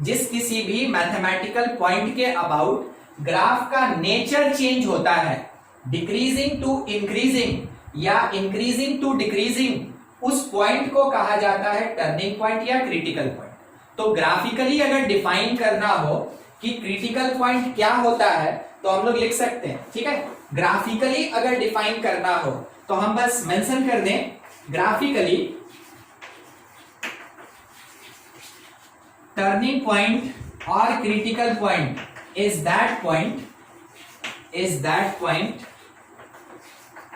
जिस किसी भी मैथमेटिकल पॉइंट के अबाउट ग्राफ का नेचर चेंज होता है, डिक्रीजिंग टू इंक्रीजिंग या इंक्रीजिंग टू डिक्रीजिंग, उस पॉइंट को कहा जाता है टर्निंग पॉइंट या क्रिटिकल पॉइंट। तो ग्राफिकली अगर डिफाइन करना हो कि क्रिटिकल पॉइंट क्या होता है तो हम लोग लिख सकते हैं, ठीक है। ग्राफिकली अगर डिफाइन करना हो तो हम बस मेंशन कर दें, ग्राफिकली टर्निंग पॉइंट और critical point is that point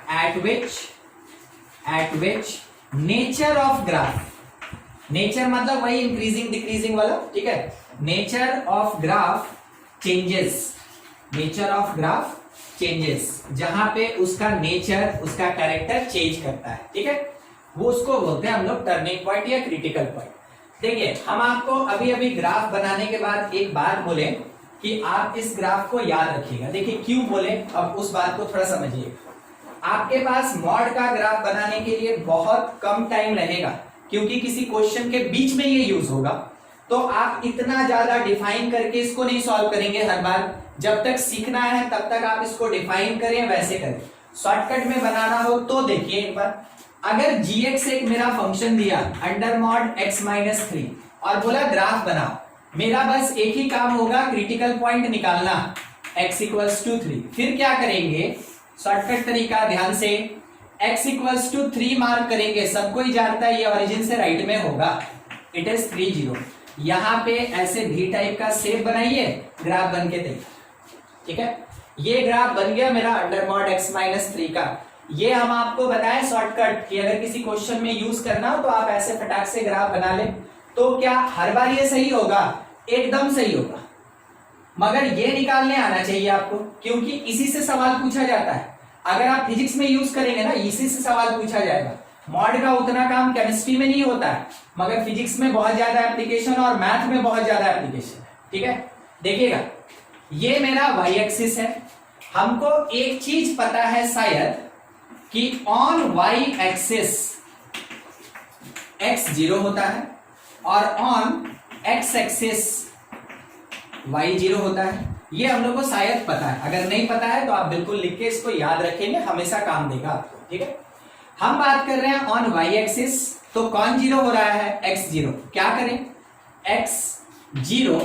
at which nature of graph, nature मतलब वही इंक्रीजिंग डिक्रीजिंग वाला, ठीक है, nature of graph changes, जहां पे उसका नेचर, उसका कैरेक्टर चेंज करता है, ठीक है, वो उसको बोलते हैं हम लोग टर्निंग पॉइंट या क्रिटिकल पॉइंट। देखिए हम आपको अभी अभी ग्राफ बनाने के बाद एक बात बोले कि आप इस ग्राफ को याद रखिएगा। देखिए क्यों बोले, अब उस बात को थोड़ा समझिए। आपके पास मॉड का ग्राफ बनाने के लिए बहुत कम टाइम रहेगा, क्योंकि किसी क्वेश्चन के बीच में ये यूज होगा, तो आप इतना ज्यादा डिफाइन करके इसको नहीं सॉल्व करेंगे हर बार। जब तक सीखना है तब तक आप इसको डिफाइन करें, वैसे करें। शॉर्टकट में बनाना हो तो देखिए एक बार, अगर gx एक मेरा फंक्शन दिया अंडर मॉड x माइनस 3 और बोला ग्राफ बनाओ, मेरा बस एक ही काम होगा, क्रिटिकल पॉइंट निकालना x इक्वल्स टू 3। फिर क्या करेंगे, शॉर्टकट तरीका, ध्यान से, x इक्वल्स टू 3 मार्क करेंगे, सबको ही जानता है ये ओरिजिन से राइट में होगा, इट इज 3 0। यहाँ पे ऐसे भी टाइप का शेप बनाइए, ग्राफ बन के देखिए, ठीक है। ये ग्राफ बन गया मेरा अंडर मॉड x माइनस 3 का। ये हम आपको बताएं शॉर्टकट कि अगर किसी क्वेश्चन में यूज करना हो तो आप ऐसे फटाक से ग्राफ बना ले। तो क्या हर बार ये सही होगा? एकदम सही होगा, मगर ये निकालने आना चाहिए आपको, क्योंकि इसी से सवाल पूछा जाता है। अगर आप फिजिक्स में यूज करेंगे ना, इसी से सवाल पूछा जाएगा। मॉड का उतना काम केमिस्ट्री में नहीं होता है, मगर फिजिक्स में बहुत ज्यादा एप्लीकेशन और मैथ में बहुत ज्यादा एप्लीकेशन है, ठीक है। देखिएगा ये मेरा y एक्सिस है, हमको एक चीज पता है शायद कि ऑन y एक्सिस x 0 होता है और ऑन x एक्सिस y 0 होता है। ये हम लोग को शायद पता है, अगर नहीं पता है तो आप बिल्कुल लिख के इसको याद रखेंगे, हमेशा काम देगा आपको, ठीक है। हम बात कर रहे हैं ऑन y एक्सिस, तो कौन 0 हो रहा है? x 0। क्या करें? x 0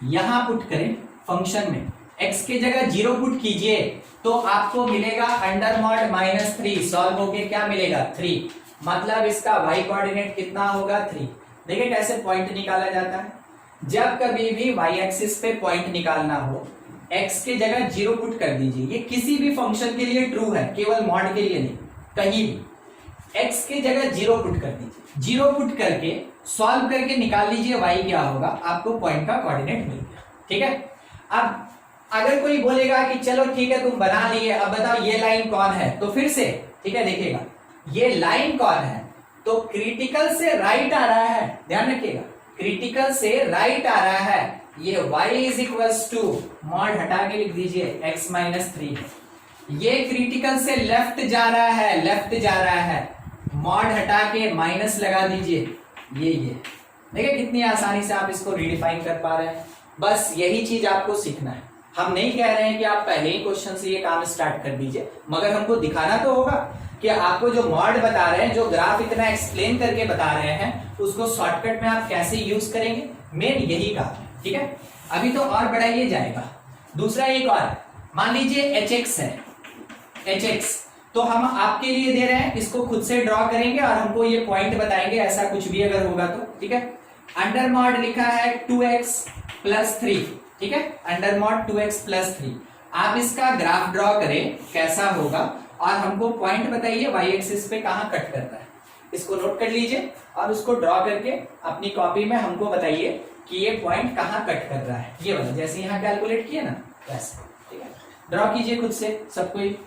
यहां पुट करें फंक्शन में, x के जगह 0 पुट कीजिए तो आपको मिलेगा अंडर मॉड माइनस 3, सॉल्व होके क्या मिलेगा? 3। मतलब इसका y कोऑर्डिनेट कितना होगा? 3। देखिए कैसे पॉइंट निकाला जाता है। जब कभी भी y एक्सिस पे पॉइंट निकालना हो, x के जगह 0 पुट कर दीजिए। ये किसी भी फंक्शन के लिए ट्रू है, केवल मॉड के लिए नहीं, कहीं भी x के जगह 0 पुट कर दीजिए। 0 पुट करके सॉल्व करके निकाल लीजिए y क्या होगा, आपको पॉइंट का कोऑर्डिनेट मिल गया, ठीक है। अब अगर कोई बोलेगा कि चलो ठीक है तुम बना लिए, अब बताओ ये लाइन कौन है, तो फिर से ठीक है देखिएगा ये लाइन कौन है, तो क्रिटिकल से राइट आ रहा है, ध्यान रखिएगा क्रिटिकल से राइट आ रहा है। ये y is equals to mod हटा के लिख दीजिए x माइनस 3 है। ये क्रिटिकल से लेफ्ट जा रहा है, लेफ्ट जा रहा है, मॉड हटा के माइनस लगा दीजिए। ये देखिए कितनी आसानी से आप इसको रीडिफाइन कर पा रहे हैं। बस यही चीज आपको सीखना है, हम नहीं कह रहे हैं कि आप पहले ही क्वेश्चन से ये काम स्टार्ट कर दीजिए, मगर हमको दिखाना तो होगा कि आपको जो मॉड बता रहे हैं, जो ग्राफ इतना एक्सप्लेन करके बता रहे हैं, उसको शॉर्टकट में आप कैसे यूज करेंगे, मेन यही काम है। ठीक है, अभी तो और बढ़ाइए जाएगा। दूसरा एक और, मान लीजिए hx है, hx तो हम आपके लिए दे रहे हैं, इसको खुद से ड्रॉ करेंगे और हमको ये पॉइंट बताएंगे, ऐसा कुछ भी अगर होगा तो। ठीक है, अंडर मॉड लिखा है 2x प्लस 3, ठीक है, अंडर मॉड 2x प्लस 3। आप इसका ग्राफ ड्रॉ करें कैसा होगा और हमको पॉइंट बताइए y एक्सिस पे कहां कट करता है। इसको नोट कर लीजिए और उसको ड्रॉ करके अपनी कॉपी में हमको बताइए कि ये पॉइंट कहां कट कर रहा है, ये वाला, जैसे यहां कैलकुलेट किया ना वैसे। ठीक है, ड्रॉ कीजिए खुद से सब कोई।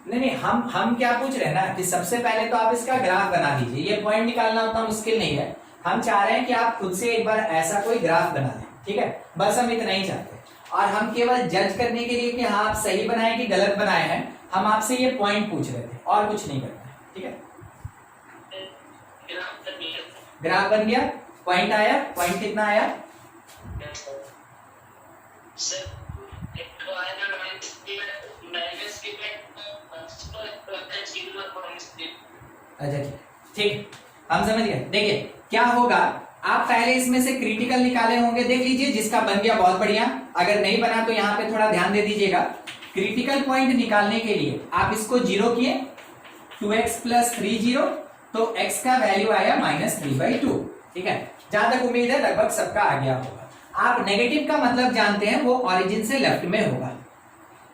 नहीं, हम क्या पूछ रहे हैं ना कि सबसे पहले तो आप इसका ग्राफ बना दीजिए, ये पॉइंट निकालना उतना मुश्किल नहीं है। हम चाह रहे हैं कि आप खुद से एक बार ऐसा कोई ग्राफ बना दें। ठीक है, बस हम इतना ही चाहते हैं और हम केवल जज करने के लिए कि हाँ आप सही बनाए कि गलत बनाए हैं, हम आपसे ये पॉइंट पूछ रहे थे और कुछ नहीं करना है। ठीक है, ग्राफ बन गया, पॉइंट आया, पॉइंट कितना आया? अच्छा ठीक, हम समझ गए। देखिए क्या होगा, आप पहले इसमें से क्रिटिकल निकाले होंगे, देख लीजिए, जिसका बन गया बहुत बढ़िया, अगर नहीं बना तो यहाँ पे थोड़ा ध्यान दे दीजिएगा। क्रिटिकल पॉइंट निकालने के लिए आप इसको जीरो किए, 2x प्लस 3 जीरो, तो x का वैल्यू आया -3/2। ठीक है, जहां तक उम्मीद है लगभग सबका आ गया होगा। आप नेगेटिव का मतलब जानते हैं, वो ऑरिजिन से लेफ्ट में होगा।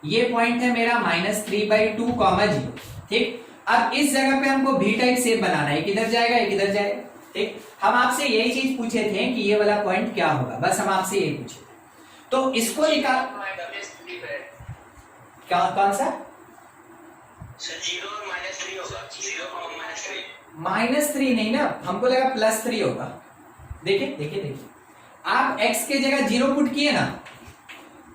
ये पॉइंट है मेरा -3/2, 0। ठीक, अब इस जगह पे हमको भी टाइप शेप बनाना है, किधर जाएगा, ये किधर जाएगा। ठीक, हम आपसे यही चीज पूछे थे कि ये वाला पॉइंट क्या होगा, बस हम आपसे यही पूछे थे। तो इसको निकाल, कौन सा? -3 नहीं ना, हमको लगा +3 होगा। देखिए देखिए देखिए, आप x के जगह 0 पुट किए ना,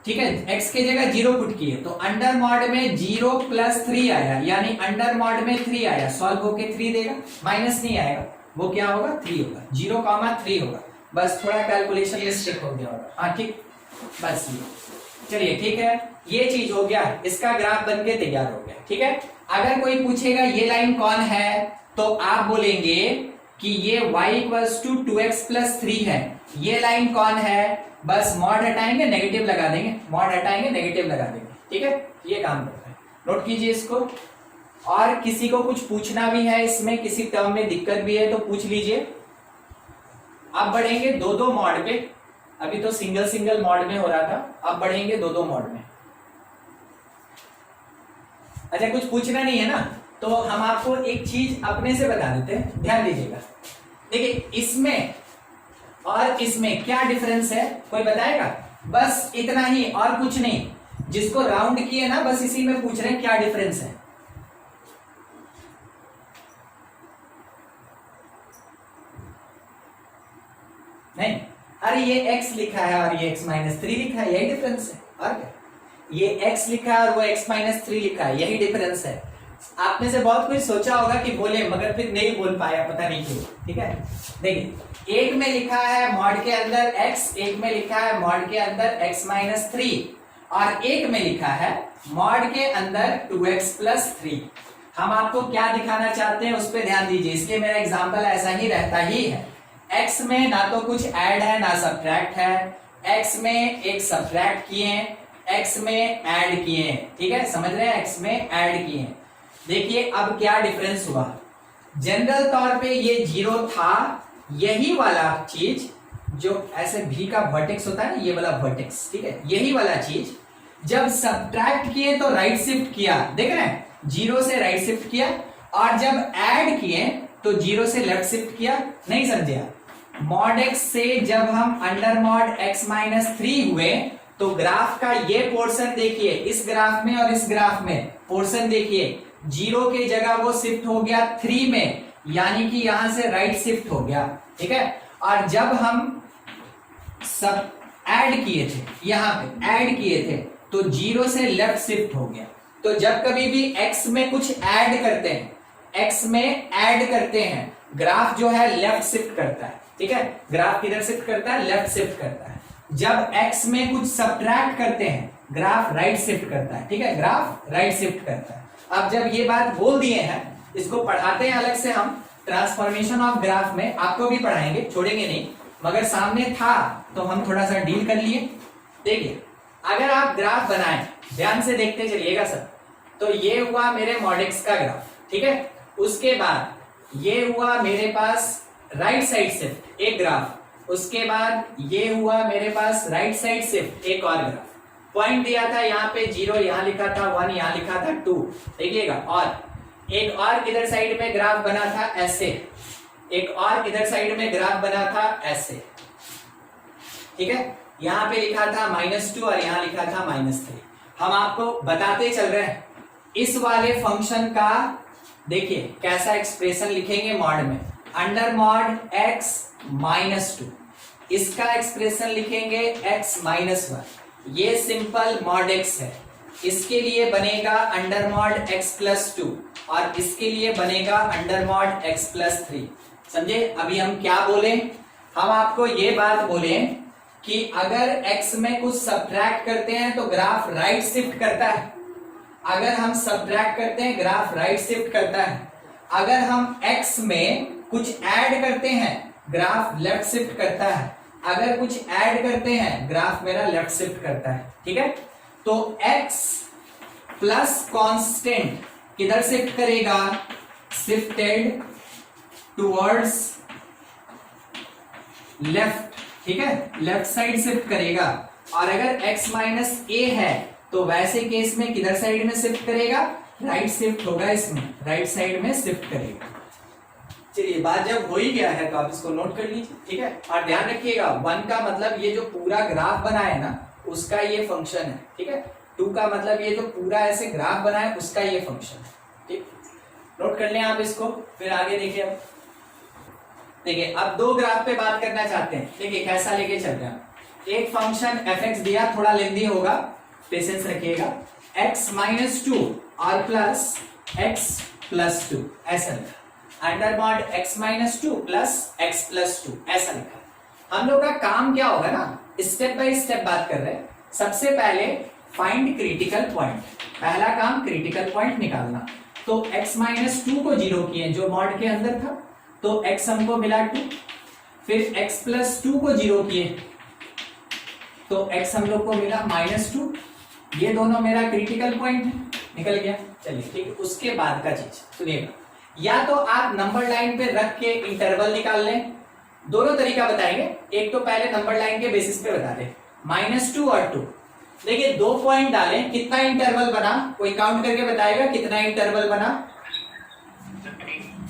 ठीक है, x के जगह 0 पुट किए तो अंडर मॉड में 0 + 3 आया, यानी अंडर मॉड में 3 आया, सॉल्व होके 3 देगा, माइनस नहीं आएगा, वो क्या होगा 3 होगा, 0,3 होगा। बस थोड़ा कैलकुलेशन मिस्टेक हो गया होगा। हाँ ठीक, बस ये चलिए ठीक है, ये चीज हो गया, इसका ग्राफ बन के तैयार हो गया। ठीक है, अगर कोई पूछेगा ये लाइन कौन है, तो आप बोलेंगे कि ये y = 2x + 3 है। ये लाइन कौन है, बस मॉड हटाएंगे नेगेटिव लगा देंगे, मॉड हटाएंगे नेगेटिव लगा देंगे। ठीक है, ये काम करता है, नोट कीजिए इसको। और किसी को कुछ पूछना भी है इसमें, किसी टर्म में दिक्कत भी है तो पूछ लीजिए। अब बढ़ेंगे 2-2 मॉड पे, अभी तो सिंगल मॉड में हो रहा था, अब बढ़ेंगे 2-2 मॉड में। अच्छा, कुछ पूछना नहीं है ना, तो हम आपको एक चीज अपने से बता देते हैं, ध्यान दीजिएगा। देखिए इसमें और इसमें क्या डिफरेंस है, कोई बताएगा? बस इतना ही और कुछ नहीं, जिसको राउंड किए ना बस इसी में पूछ रहे हैं क्या डिफरेंस है। नहीं, अरे ये x लिखा है और ये x-3 लिखा है, यही डिफरेंस है। और क्या, ये x लिखा है और वो x-3 लिखा है, यही डिफरेंस है। आप में से बहुत कुछ सोचा होगा कि बोले, मगर फिर नहीं बोल पाया, पता नहीं क्यों। ठीक है, देखिए एक में लिखा है मॉड के अंदर x, एक में लिखा है मॉड के अंदर x-3 और एक में लिखा है मॉड के अंदर 2x + 3। हम आपको क्या दिखाना चाहते हैं उस पर ध्यान दीजिए, इसलिए मेरा एग्जाम्पल ऐसा ही रहता ही है। x में ना तो कुछ ऐड है ना सब्ट्रैक्ट है, x में एक सब्ट्रैक्ट किए, x में ऐड किए। ठीक है, समझ रहे हैं, x में ऐड किए। देखिए अब क्या डिफरेंस हुआ, जनरल तौर पे ये 0 था, यही वाला चीज जो ऐसे भी का वर्टेक्स होता है ना, ये वाला वर्टेक्स, ठीक है, यही वाला चीज जब सब्ट्रैक्ट किए तो राइट शिफ्ट किया, देख रहे हैं, 0 से राइट शिफ्ट किया, और जब ऐड किए तो 0 से लेफ्ट शिफ्ट किया। नहीं समझे आप? मॉड x से जब हम अंडर मॉड x-3 हुए तो ग्राफ का ये पोर्शन देखिए, इस ग्राफ में और इस ग्राफ में पोर्शन देखिए, 0 के जगह वो शिफ्ट हो गया 3 में, यानी कि यहां से राइट शिफ्ट हो गया। ठीक है, और जब हम सब ऐड किए थे, यहां पे ऐड किए थे तो 0 से लेफ्ट शिफ्ट हो गया। तो जब कभी भी x में कुछ ऐड करते हैं, x में ऐड करते हैं, ग्राफ जो है लेफ्ट शिफ्ट करता है। ठीक है, ग्राफ किधर शिफ्ट करता है, लेफ्ट शिफ्ट करता है। जब x में कुछ सब्ट्रैक्ट करते हैं ग्राफ राइट शिफ्ट करता है, ठीक है, ग्राफ राइट शिफ्ट करता है। अब जब ये बात बोल दिए हैं, इसको पढ़ाते हैं अलग से हम ट्रांसफॉर्मेशन ऑफ ग्राफ में, आपको भी पढ़ाएंगे, छोड़ेंगे नहीं, मगर सामने था तो हम थोड़ा सा डील कर लिए। देखिए अगर आप ग्राफ बनाएं, ध्यान से देखते चलिएगा सर, तो ये हुआ मेरे मॉडिक्स का ग्राफ, ठीक है, उसके बाद ये हुआ मेरे पास राइट साइड शिफ्ट एक ग्राफ, उसके बाद ये हुआ मेरे पास राइट साइड शिफ्ट एक और ग्राफ। पॉइंट दिया था यहाँ पे 0, यहाँ लिखा था 1, यहाँ लिखा था 2, देखिएगा। और एक और इधर साइड में ग्राफ बना था ऐसे, एक और इधर साइड में ग्राफ बना था ऐसे, ठीक है, यहाँ पे लिखा था -2 और यहाँ लिखा था -3। हम आपको बताते चल रहे हैं इस वाले फंक्शन का, देखिए कैसा एक्सप्रेशन लिखेंगे मॉड में, अंडर मॉड x -2, इसका एक्सप्रेशन लिखेंगे x -1, ये सिंपल मॉड x है, इसके लिए बनेगा अंडर मॉड x + 2 और इसके लिए बनेगा अंडर मॉड x + 3। समझे? अभी हम क्या बोले, हम आपको ये बात बोले कि अगर x में कुछ सब्ट्रैक्ट करते हैं तो ग्राफ राइट शिफ्ट करता है, अगर हम सब्ट्रैक्ट करते हैं ग्राफ राइट शिफ्ट करता है, अगर हम x में कुछ ऐड करते हैं ग्राफ लेफ्ट शिफ्ट करता है, अगर कुछ ऐड करते हैं ग्राफ मेरा लेफ्ट शिफ्ट करता है, ठीक है। तो x प्लस कांस्टेंट किधर शिफ्ट करेगा, शिफ्टेड टुवर्ड्स लेफ्ट, ठीक है, लेफ्ट साइड शिफ्ट करेगा। और अगर x - a है तो वैसे केस में किधर साइड में शिफ्ट करेगा, राइट शिफ्ट होगा, इसमें राइट साइड में शिफ्ट करेगा। चलिए बात जब हो ही गया है तो आप इसको नोट कर लीजिए, ठीक है। और ध्यान रखिएगा 1 का मतलब ये जो पूरा ग्राफ बना है ना उसका ये फंक्शन है, ठीक है। 2 का मतलब ये जो पूरा ऐसे ग्राफ बना है उसका ये फंक्शन है, ठीक। नोट कर लें आप इसको, फिर आगे देखिए। अब देखिए अब 2 ग्राफ पे बात करना चाहते हैं, देखिए कैसा लेके चल रहे हैं। एक फंक्शन f(x) दिया, थोड़ा लेंदी होगा, पेशेंस रखिएगा, x -2 और प्लस x + 2 ऐसा लिखा, under mod x -2 plus x + 2 ऐसा लिखा। हम लोग का काम क्या होगा ना, स्टेप बाय स्टेप बात कर रहे हैं। सबसे पहले फाइंड क्रिटिकल पॉइंट, पहला काम क्रिटिकल पॉइंट निकालना। तो x -2 को 0 किए जो मॉड के अंदर था, तो x हमको मिला 2, फिर x + 2 को 0 किए तो x हम लोग को मिला -2, ये दोनों मेरा क्रिटिकल पॉइंट निकल गया। चलिए ठीक है, उसके बाद का चीज सुनिएगा, या तो आप नंबर लाइन पे रख के इंटरवल निकाल लें, दोनों तरीका बताएंगे। एक तो पहले नंबर लाइन के बेसिस पे बता दें, -2 और 2, देखिए 2 पॉइंट डालें, कितना इंटरवल बना, कोई काउंट करके बताएगा कितना इंटरवल बना,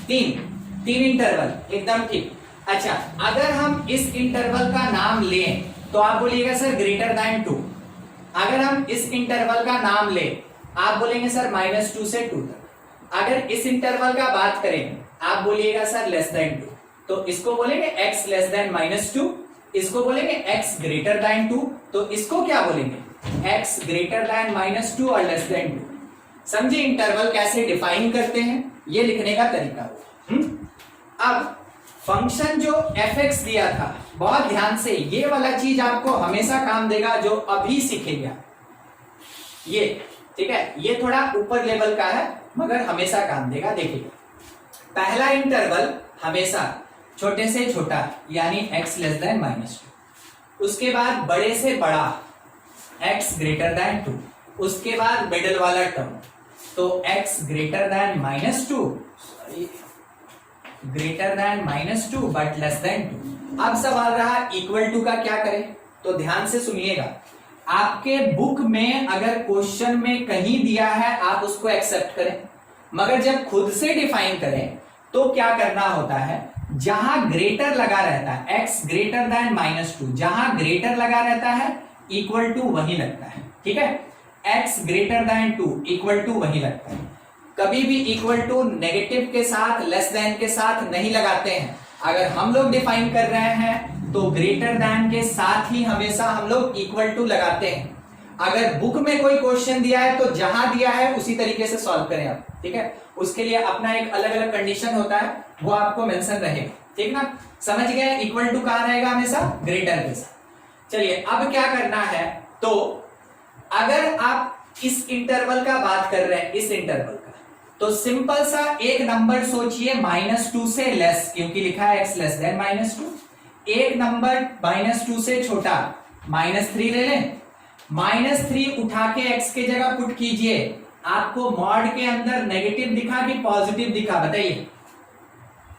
3 इंटरवल, एकदम ठीक। अच्छा, अगर हम इस इंटरवल का नाम लें तो आप बोलिएगा सर >2। अगर हम इस इंटरवल का नाम लें आप बोलेंगे सर -2 से 2 तक। अगर इस इंटरवल का बात करें आप बोलिएगा सर <2। तो इसको बोलेंगे x <-2, इसको बोलेंगे x <2, तो इसको क्या बोलेंगे x <-2 और <2। समझे इंटरवल कैसे डिफाइन करते हैं, ये लिखने का तरीका हुआ। अब फंक्शन जो f(x) दिया था, बहुत ध्यान से, ये वाला चीज आपको हमेशा काम देगा जो अभी सीखेगा ये, ठीक है, ये थोड़ा ऊपर लेवल का है मगर हमेशा काम देगा। देखिए पहला इंटरवल हमेशा छोटे से छोटा यानी x <-2, उसके बाद बड़े से बड़ा x <2, उसके बाद मिडिल वाला टर्म तो x -2 बट <-2। अब सवाल रहा इक्वल टू का क्या करें, तो ध्यान से सुनिएगा। आपके बुक में अगर क्वेश्चन में कहीं दिया है आप उसको एक्सेप्ट करें, मगर जब खुद से डिफाइन करें तो क्या करना होता है, जहां ग्रेटर लगा रहता है x <-2, जहां ग्रेटर लगा रहता है इक्वल टू वही लगता है, ठीक है, x <-2 इक्वल टू वही लगता है। कभी भी इक्वल टू नेगेटिव के साथ, लेस देन के साथ नहीं लगाते हैं। अगर हम लोग डिफाइन कर रहे हैं तो ग्रेटर देन के साथ ही हमेशा हम लोग इक्वल टू लगाते हैं। अगर बुक में कोई क्वेश्चन दिया है तो जहां दिया है उसी तरीके से सॉल्व करें आप, ठीक है। उसके लिए अपना एक अलग अलग कंडीशन होता है, वो आपको मेंशन रहेगा, ठीक ना। समझ गए, इक्वल टू कहां रहेगा हमेशा, ग्रेटर के साथ। चलिए अब क्या करना है, तो अगर आप इस इंटरवल का बात कर रहे हैं, इस इंटरवल का, तो सिंपल सा एक नंबर सोचिए -2 से लेस, क्योंकि लिखा है x लेस देन -2। एक नंबर -2 से छोटा -3 ले लें, -3 उठा के x के जगह पुट कीजिए, आपको मॉड के अंदर नेगेटिव दिखा कि पॉजिटिव दिखा, बताइए।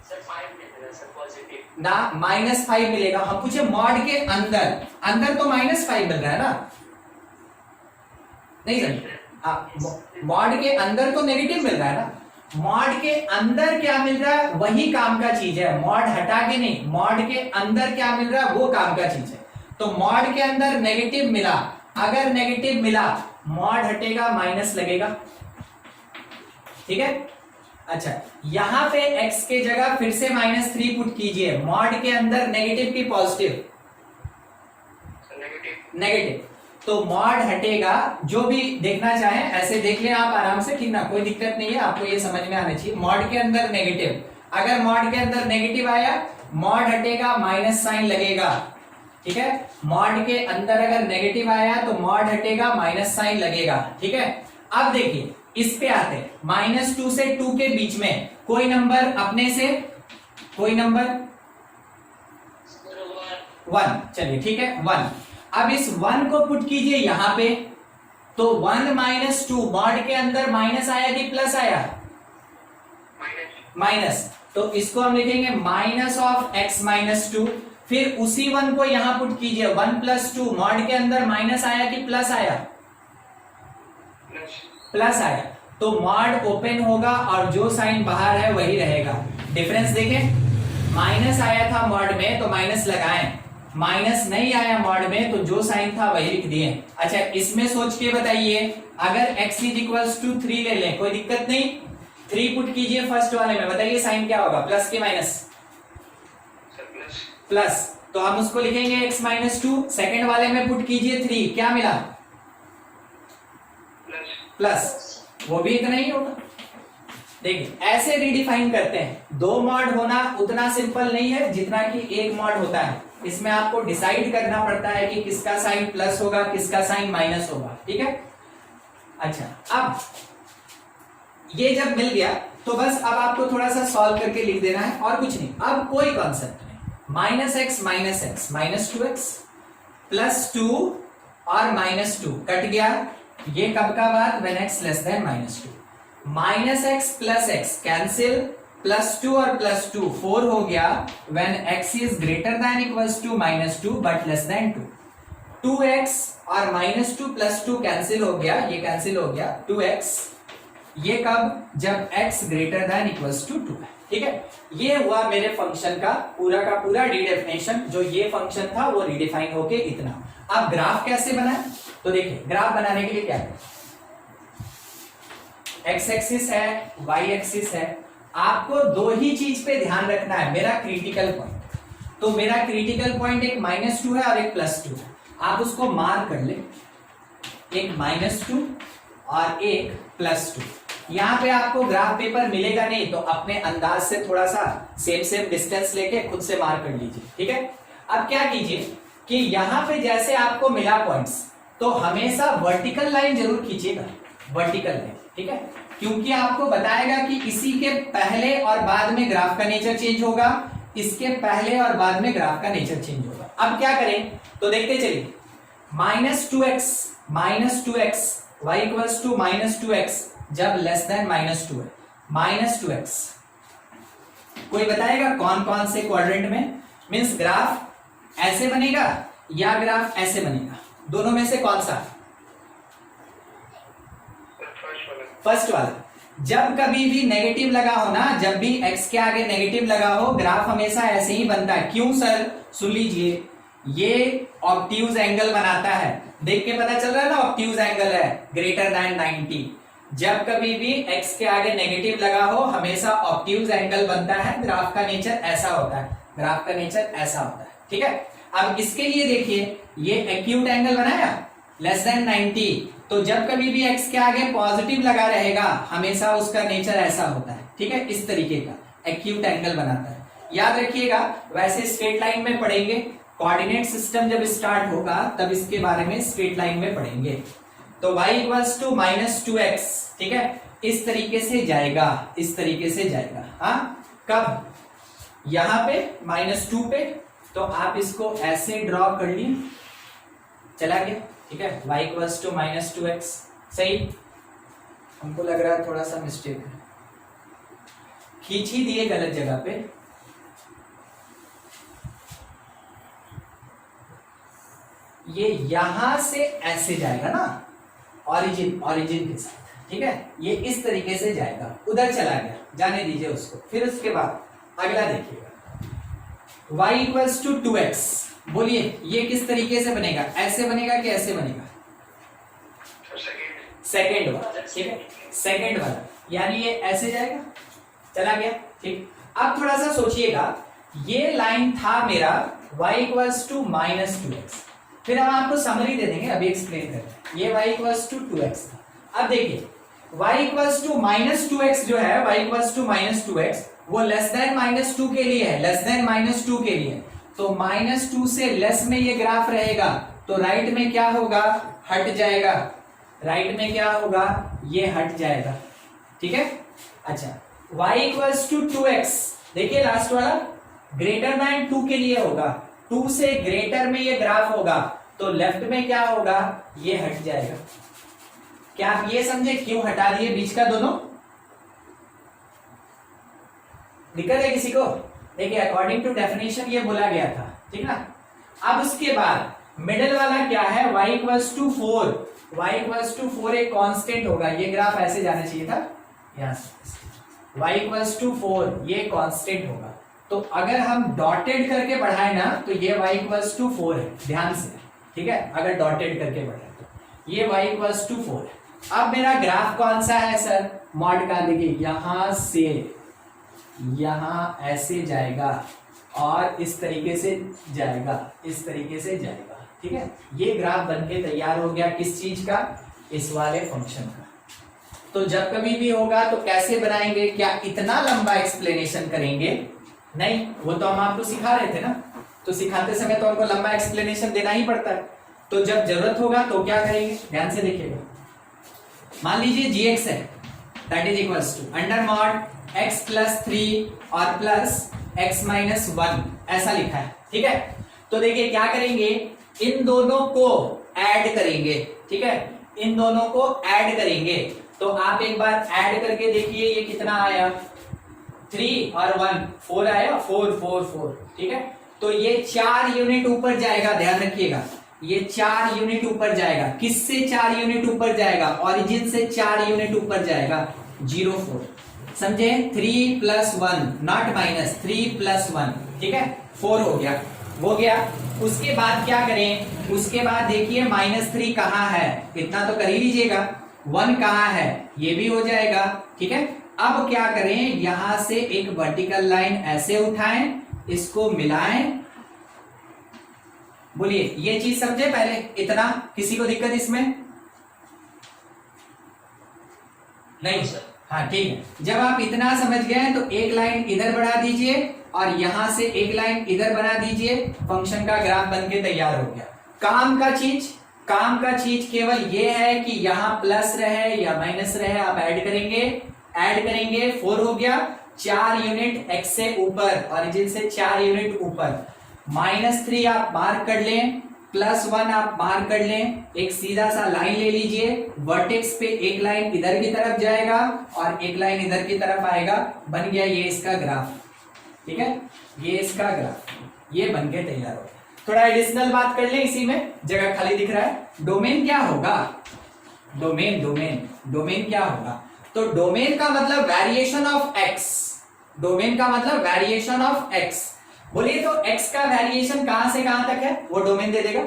सर 5 मिलेगा सर, पॉजिटिव ना -5 मिलेगा, हम पूछे मॉड के अंदर, अंदर तो -5 मिल रहा है ना, नहीं समझे। मॉड के अंदर तो नेगेटिव मिल रहा है ना, मॉड के अंदर क्या मिल रहा है वही काम का चीज है, मॉड हटा के नहीं, मॉड के अंदर क्या मिल रहा है वो काम का चीज है। तो मॉड के अंदर नेगेटिव मिला, अगर नेगेटिव मिला मॉड हटेगा माइनस लगेगा, ठीक है। अच्छा यहां पे x के जगह फिर से -3 पुट कीजिए, मॉड के अंदर नेगेटिव की पॉजिटिव, नेगेटिव, तो मॉड हटेगा। जो भी देखना चाहें ऐसे देख लें आप आराम से, ठीक ना, कोई दिक्कत नहीं है, आपको ये समझ में आना चाहिए। मॉड के अंदर नेगेटिव, अगर मॉड के अंदर नेगेटिव आया मॉड हटेगा माइनस साइन लगेगा, ठीक है। मॉड के अंदर अगर नेगेटिव आया तो मॉड हटेगा माइनस साइन लगेगा, ठीक है। अब देखिए इस पे आते हैं, -2 से 2 के बीच में कोई नंबर अपने से, कोई नंबर 1, चलिए ठीक है 1। अब इस 1 को पुट कीजिए यहां पे, तो 1 - 2, मॉड के अंदर माइनस आया कि प्लस आया, माइनस, तो इसको हम लिखेंगे -(x-2), फिर उसी 1 को यहां पुट कीजिए, 1 + 2, मॉड के अंदर माइनस आया कि प्लस आया, प्लस आया, तो मॉड ओपन होगा और जो साइन बाहर है वही रहेगा। डिफरेंस देखें, माइनस आया था मॉड में तो माइनस लगाएं, माइनस नहीं आया मॉड में तो जो साइन था वही लिख दिए। अच्छा इसमें सोच के बताइए, अगर x = 3 ले लें, कोई दिक्कत नहीं, 3 पुट कीजिए फर्स्ट वाले में, बताइए साइन क्या होगा, प्लस के माइनस, प्लस, तो हम उसको लिखेंगे x-2, सेकंड वाले में पुट कीजिए 3, क्या मिला, प्लस, वो भी इतना ही होगा। देखिए ऐसे रिडिफाइन करते हैं। 2 मॉड होना उतना सिंपल नहीं है जितना कि 1 मॉड होता है, इसमें आपको डिसाइड करना पड़ता है कि किसका साइन प्लस होगा, किसका साइन माइनस होगा, ठीक है। अच्छा अब ये जब मिल गया तो बस अब आपको थोड़ा सा सॉल्व करके लिख देना है और कुछ नहीं, अब कोई कॉन्सेप्ट नहीं, -x -2x +2 और -2 कट गया, ये कब का बात, when x less then -2, -x + x cancel, +2 और +2 4 हो गया, when x is greater than equals to -2 but less than 2, 2x और -2 + 2 कैंसिल हो गया, ये कैंसिल हो गया, 2x, ये कब, जब x greater than equals to 2 है, ठीक है। ये हुआ मेरे फंक्शन का पूरा रिडेफिनेशन, जो ये फंक्शन था वो रिडिफाइन होके इतना। अब ग्राफ कैसे बनाए, तो देखिए ग्राफ बनाने के लिए क्या है, x एक्सिस है, y एक्सिस है, आपको 2 ही चीज पे ध्यान रखना है, मेरा क्रिटिकल पॉइंट, तो मेरा क्रिटिकल पॉइंट एक -2 है और एक +2 है, आप उसको मार्क कर ले, एक -2 और एक +2। यहां पे आपको ग्राफ पेपर मिलेगा नहीं, तो अपने अंदाज से थोड़ा सा सेम डिस्टेंस लेके खुद से मार्क कर लीजिए, ठीक है। अब क्या कीजिए कि यहां पे जैसे आपको मिला पॉइंट्स, तो हमेशा वर्टिकल लाइन जरूर खींचिएगा, वर्टिकल लाइन, ठीक है, क्योंकि आपको बताएगा कि इसी के पहले और बाद में ग्राफ का नेचर चेंज होगा, इसके पहले और बाद में ग्राफ का नेचर चेंज होगा। अब क्या करें, तो देखते चलिए, -2x y = -2x जब लेस देन -2 है, -2x, कोई बताएगा कौन कौन से क्वाड्रेंट में, मींस ग्राफ ऐसे बनेगा या ग्राफ ऐसे बनेगा, दोनों में से कौन सा, फर्स्ट वाला। जब कभी भी नेगेटिव लगा हो ना, जब भी x के आगे नेगेटिव लगा हो, ग्राफ हमेशा ऐसे ही बनता है। क्यों सर, सुन लीजिए, ये ऑब्ट्यूज एंगल बनाता है, देख के पता चल रहा है ना, ऑब्ट्यूज एंगल है ग्रेटर देन 90। जब कभी भी x के आगे नेगेटिव लगा हो हमेशा ऑब्ट्यूज एंगल बनता है, ग्राफ का नेचर ऐसा होता है, ग्राफ का नेचर ऐसा होता है, ठीक है। अब इसके लिए देखिए, ये एक्यूट एंगल बनाया, लेस देन 90, तो जब कभी भी x के आगे पॉजिटिव लगा रहेगा हमेशा उसका नेचर ऐसा होता है, ठीक है, इस तरीके का एक्यूट एंगल बनाता है। याद रखिएगा, वैसे स्ट्रेट लाइन में पढ़ेंगे, कोऑर्डिनेट सिस्टम जब स्टार्ट होगा तब इसके बारे में स्ट्रेट लाइन में पढ़ेंगे। तो y इक्वल्स टू -2x, ठीक है, इस तरीके से जाएगा, इस तरीके से जाएगा। हाँ, कब? यहां पे -2 पे, तो आप इसको ऐसे ड्रॉ कर लिए, चला गया, ठीक है, y इक्वल्स टू -2x। सही, हमको लग रहा है थोड़ा सा मिस्टेक है, खींच ही दिए गलत जगह पे। ये यहां से ऐसे जाएगा ना, ओरिजिन के साथ, ठीक है, ये इस तरीके से जाएगा, उधर चला गया, जाने दीजिए उसको। फिर उसके बाद अगला देखिएगा, y इक्वल्स टू 2x। बोलिए ये किस तरीके से बनेगा, ऐसे बनेगा कि ऐसे बनेगा? सेकेंड वाला, ठीक है, सेकेंड वाला, यानी ये ऐसे जाएगा, चला गया, ठीक। अब थोड़ा सा सोचिएगा, ये लाइन था मेरा y इक्वल्स टू -2x, फिर हम आपको समरी दे देंगे, अभी एक्सप्लेन करते हैं। ये y इक्वल्स टू 2x था। अब देखिए y इक्वल्स टू -2x जो है, y इक्वल्स टू -2x वो लेस देन -2 के लिए है, लेस देन -2 के लिए। तो -2 से लेस में ये ग्राफ रहेगा, तो राइट में क्या होगा, हट जाएगा, राइट में क्या होगा, ये हट जाएगा, ठीक है। अच्छा, y इक्वल्स टू 2x, देखिए लास्ट वाला ग्रेटर देन 2 के लिए होगा, 2 से ग्रेटर में ये ग्राफ होगा, तो लेफ्ट में क्या होगा, ये हट जाएगा। क्या आप ये समझे क्यों हटा दिए बीच का दोनों? दिक्कत है किसी को? देखिए अकॉर्डिंग टू डेफिनेशन ये बोला गया था, ठीक ना। अब उसके बाद मिडिल वाला क्या है, y equals to 4, y equals to 4 एक कांस्टेंट होगा, ये ग्राफ ऐसे जाना चाहिए था, यहां से y इक्वल्स टू 4 ये कांस्टेंट होगा। तो अगर हम डॉटेड करके बढ़ाए ना, तो ये y इक्वल्स टू 4 है, ध्यान से, ठीक है, अगर डॉटेड करके बढ़ाए तो ये y इक्वल्स टू 4 है। अब मेरा ग्राफ कौन सा है सर, मॉड का, देखिए यहां से यहां ऐसे जाएगा और इस तरीके से जाएगा, इस तरीके से जाएगा, ठीक है। ये ग्राफ बनके तैयार हो गया, किस चीज का, इस वाले फंक्शन का। तो जब कभी भी होगा तो कैसे बनाएंगे, क्या इतना लंबा एक्सप्लेनेशन करेंगे? नहीं, वो तो हम आपको सिखा रहे थे ना, तो सिखाते समय तो हमको लंबा एक्सप्लेनेशन देना ही पड़ता है। तो जब जरूरत होगा तो क्या करेंगे, ध्यान से देखिएगा। मान लीजिए gx है, that is equals to under mod x plus 3 और प्लस x माइनस 1, ऐसा लिखा है, ठीक है। तो देखिए क्या करेंगे, इन दोनों को ऐड करेंगे, ठीक है, इन दोनों को ऐड करेंगे। तो आप एक बार ऐड करके देखिए ये कितना आया, 3 और 1 4 आया, 4 4 4, ठीक है। तो ये 4 यूनिट ऊपर जाएगा, ध्यान रखिएगा, ये 4 यूनिट ऊपर जाएगा। किससे 4 यूनिट ऊपर जाएगा, ओरिजिन से 4 यूनिट ऊपर जाएगा, 0 4, समझे, 3 प्लस 1 नॉट माइनस, 3 प्लस 1, ठीक है, 4 हो गया, हो गया। उसके बाद क्या करें, उसके बाद देखिए -3 कहाँ है, इतना तो कर ही लीजिएगा, 1 कहाँ है, ये भी हो जाएगा, ठीक है। अब क्या करें, यहां से एक वर्टिकल लाइन ऐसे उठाएं, इसको मिलाएं। बोलिए ये चीज समझे पहले, इतना किसी को दिक्कत इसमें? नहीं, हाँ ठीक है। जब आप इतना समझ गए तो एक लाइन इधर बढ़ा दीजिए और यहां से एक लाइन इधर बना दीजिए, फंक्शन का ग्राफ बनके तैयार हो गया। काम का चीज केवल ये है कि यहाँ प्लस रहे या माइनस रहे, आप ऐड करेंगे, 4 हो गया, 4 यूनिट x से ऊपर, ओरिजिन से 4 यूनिट ऊपर, -3 आप मार्क कर लें, +1 आप मार्क कर लें, एक सीधा सा लाइन ले लीजिए, वर्टेक्स पे एक लाइन इधर की तरफ जाएगा और एक लाइन इधर की तरफ आएगा, बन गया ये इसका ग्राफ, ठीक है, ये इसका ग्राफ, ये बन के तैयार हो गया। थोड़ा एडिशनल बात कर ले, इसी में जगह खाली दिख रहा है, डोमेन क्या होगा, डोमेन क्या होगा, तो डोमेन का मतलब वेरिएशन ऑफ x, डोमेन का मतलब वेरिएशन ऑफ x। बोलिए तो x का वेरिएशन कहां से कहां तक है, वो डोमेन दे देगा,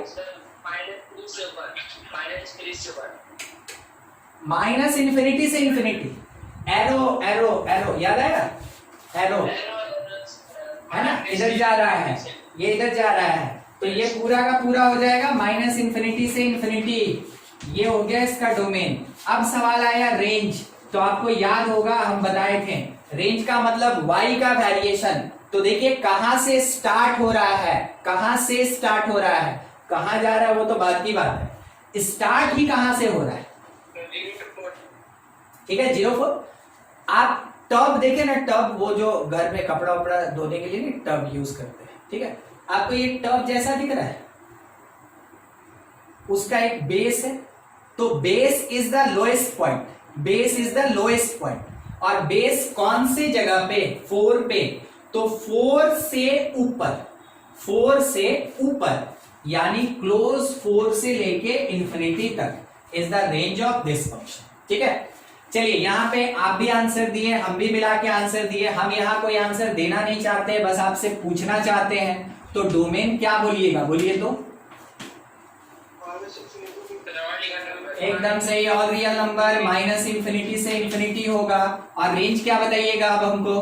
माइनस इन्फिनिटी से इन्फिनिटी, एरो एरो एरो, याद आएगा, एरो है ना, इधर जा रहा है, ये इधर जा रहा है, तो ये पूरा का पूरा हो जाएगा माइनस इंफिनिटी से इंफिनिटी। ये हो गया इसका डोमेन। अब सवाल आया रेंज। तो आपको याद होगा हम बताए थे रेंज का मतलब y का वेरिएशन। तो देखिए कहां से स्टार्ट हो रहा है, कहां से स्टार्ट हो रहा है, कहां जा रहा है वो तो बात की बात है, स्टार्ट ही कहां से हो रहा है। ठीक है 0 आप टब देखे ना, टब वो जो घर में कपड़ा वपड़ा धोने के लिए नहीं टब यूज करते हैं। ठीक है आपको ये टब जैसा दिख रहा है, उसका एक बेस है। तो base is the lowest point, base is the lowest point. और बेस कौन से जगह पे, 4 पे। तो 4 से ऊपर, 4 से ऊपर यानी क्लोज 4 से लेके इंफिनिटी तक is the range of this function. ठीक है चलिए यहां पे आप भी आंसर दिए, हम भी मिला के आंसर दिए। हम यहां कोई आंसर देना नहीं चाहते, बस आपसे पूछना चाहते हैं। तो डोमेन क्या बोलिएगा, बोलिए तो। एकदम सही, और रियल नंबर माइनस इंफिनिटी से इंफिनिटी होगा। और रेंज क्या बताइएगा अब हमको।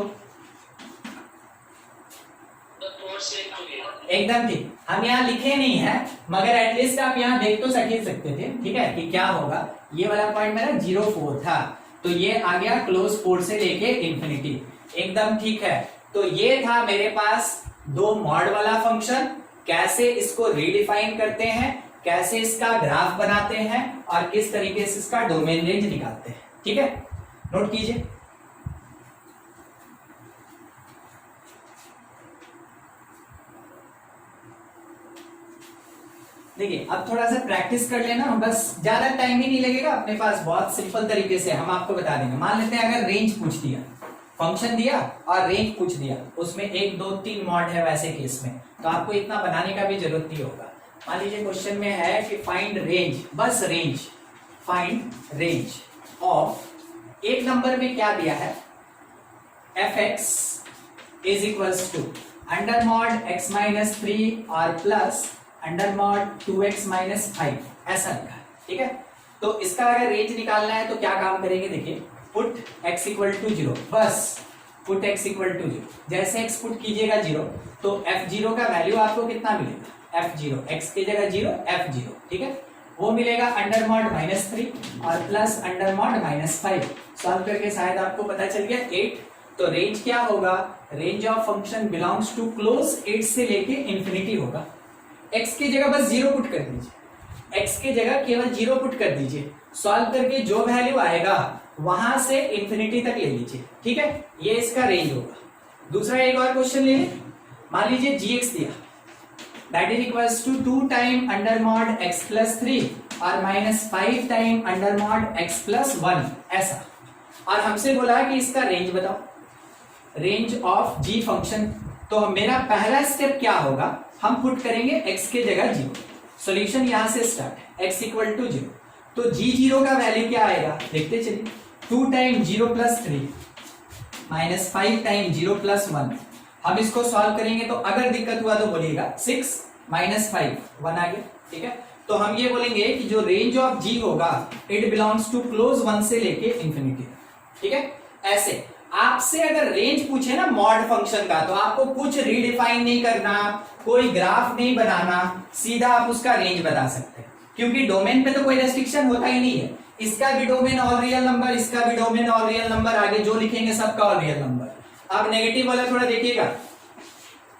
एकदम ठीक, हम यहाँ लिखे नहीं है मगर एटलीस्ट आप यहाँ देख तो सकते थे। ठीक है कि क्या होगा। ये वाला पॉइंट मेरा 0 था, तो ये आ गया क्लोज 4 से लेके इंफिनिटी। एकदम ठीक है। तो ये था मेरे पास 2 मॉड वाला फंक्शन। कैसे इसको रीडिफाइन करते हैं, कैसे इसका ग्राफ बनाते हैं और किस तरीके से इसका डोमेन रेंज निकालते हैं। ठीक है नोट कीजिए। देखिए अब थोड़ा सा प्रैक्टिस कर लेना, बस ज्यादा टाइम ही नहीं लगेगा अपने पास। बहुत सिंपल तरीके से हम आपको बता देंगे। मान लेते हैं अगर रेंज पूछ दिया, फंक्शन दिया और रेंज पूछ दिया, उसमें 1 2 3 मॉड है वैसे केस में, तो आपको इतना बनाने का भी जरूरत नहीं होगा। मान लीजिए क्वेश्चन में है कि फाइंड रेंज, बस रेंज, फाइंड रेंज ऑफ, एक नंबर में क्या दिया है, fx is equals to under mod x minus 3 और plus under mod 2x minus 5 ऐसा लिखा है। ठीक है तो इसका अगर रेंज निकालना है तो क्या काम करेंगे, देखिए पुट x इक्वल टू 0, बस पुट x इक्वल टू 0। जैसे x पुट कीजिएगा 0 तो f0 का वैल्यू आपको कितना मिलेगा, f0, x की जगह 0 f0। ठीक है वो मिलेगा अंडर मॉड माइनस 3 और plus under mod minus 5। Solve करके शायद आपको पता चल गया 8। तो रेंज क्या होगा, range of function belongs to close 8 से लेके इंफिनिटी होगा। x की जगह बस 0 पुट कर दीजिए, x की जगह केवल 0 पुट कर दीजिए। सॉल्व करके जो वैल्यू आएगा वहां से इंफिनिटी तक ले लीजिए। ठीक है ये इसका रेंज होगा। दूसरा एक और क्वेश्चन ले लें। मान लीजिए gx दिया, that is equals to 2 time under mod x plus 3 और minus 5 time under mod x plus 1 ऐसा। और हमसे बोला कि इसका रेंज बताओ, रेंज ऑफ g फंक्शन। तो मेरा पहला स्टेप क्या होगा, हम पुट करेंगे x के जगह 0। सॉल्यूशन यहां से स्टार्ट है, x इक्वल टू 0। तो g0 का वैल्यू क्या आएगा देखते चलिए, 2 time 0 plus 3 minus 5 time 0 plus 1। हम इसको सॉल्व करेंगे तो अगर दिक्कत हुआ तो बोलिएगा 6 माइनस 5 1 आ गया। ठीक है तो हम ये बोलेंगे कि जो रेंज ऑफ g होगा इट बिलोंग्स टू क्लोज 1 से लेके इंफिनिटी। ठीक है ऐसे आपसे अगर रेंज पूछे ना मॉड फंक्शन का, तो आपको कुछ रीडिफाइन नहीं करना, कोई ग्राफ नहीं बनाना, सीधा आप उसका रेंज बता सकते हैं। क्योंकि डोमेन पे तो कोई रेस्ट्रिक्शन होता ही नहीं है। इसका भी डोमेन ऑल रियल नंबर, इसका भी डोमेन ऑल रियल नंबर, आगे जो लिखेंगे सबका ऑल रियल नंबर। अब नेगेटिव वाला थोड़ा देखिएगा।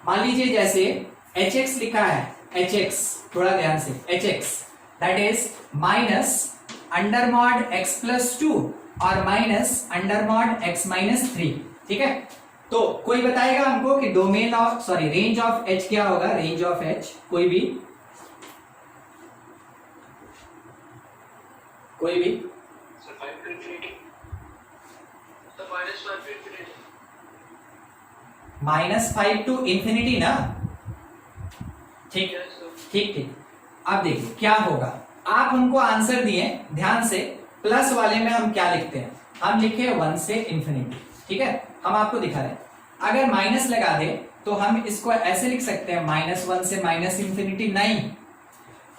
मान लीजिए जैसे hx लिखा है, hx थोड़ा ध्यान से, hx that is minus under mod x plus 2 और minus under mod x minus 3। ठीक है तो कोई बताएगा हमको कि domain of sorry range of h क्या होगा, रेंज ऑफ h कोई भी -5 टू इंफिनिटी ना। ठीक ठीक ठीक अब देखिए क्या होगा, आप हमको आंसर दिए ध्यान से, प्लस वाले में हम क्या लिखते हैं, हम लिखे 1 से इंफिनिटी। ठीक है हम आपको दिखा रहे हैं। अगर माइनस लगा दे तो हम इसको ऐसे लिख सकते हैं -1 से माइनस इंफिनिटी। नहीं,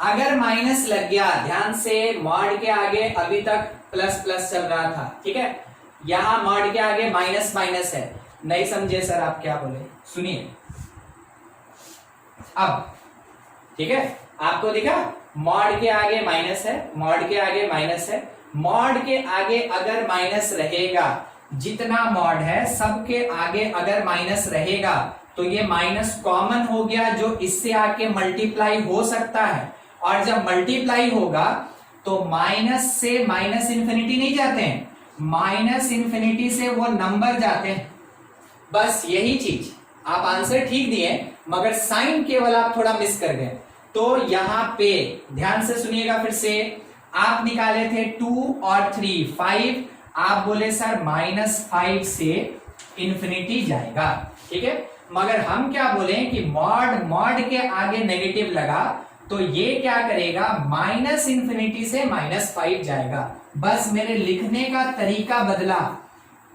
अगर माइनस लग गया, ध्यान से मॉड के आगे अभी तक प्लस प्लस चल रहा था। ठीक है यहां मॉड के आगे माइनस माइनस है। नहीं समझे सर आप क्या बोले, सुनिए। अब ठीक है, आपको दिखा मॉड के आगे माइनस है, मॉड के आगे माइनस है, मॉड के आगे अगर माइनस रहेगा, जितना मॉड है सबके आगे अगर माइनस रहेगा तो ये माइनस कॉमन हो गया जो इससे आके मल्टीप्लाई हो सकता है, और जब मल्टीप्लाई होगा तो माइनस से माइनस इंफिनिटी नहीं जाते हैं, माइनस इंफिनिटी से वो नंबर जाते हैं। बस यही चीज, आप आंसर ठीक दिए मगर साइन केवल आप थोड़ा मिस कर गए। तो यहां पे ध्यान से सुनिएगा फिर से, आप निकाले थे 2 और 3 5, आप बोले सर -5 से इंफिनिटी जाएगा, ठीक है, मगर हम क्या बोले कि मॉड के आगे नेगेटिव लगा तो ये क्या करेगा, माइनस इंफिनिटी से -5 जाएगा। बस मेरे लिखने का तरीका बदला,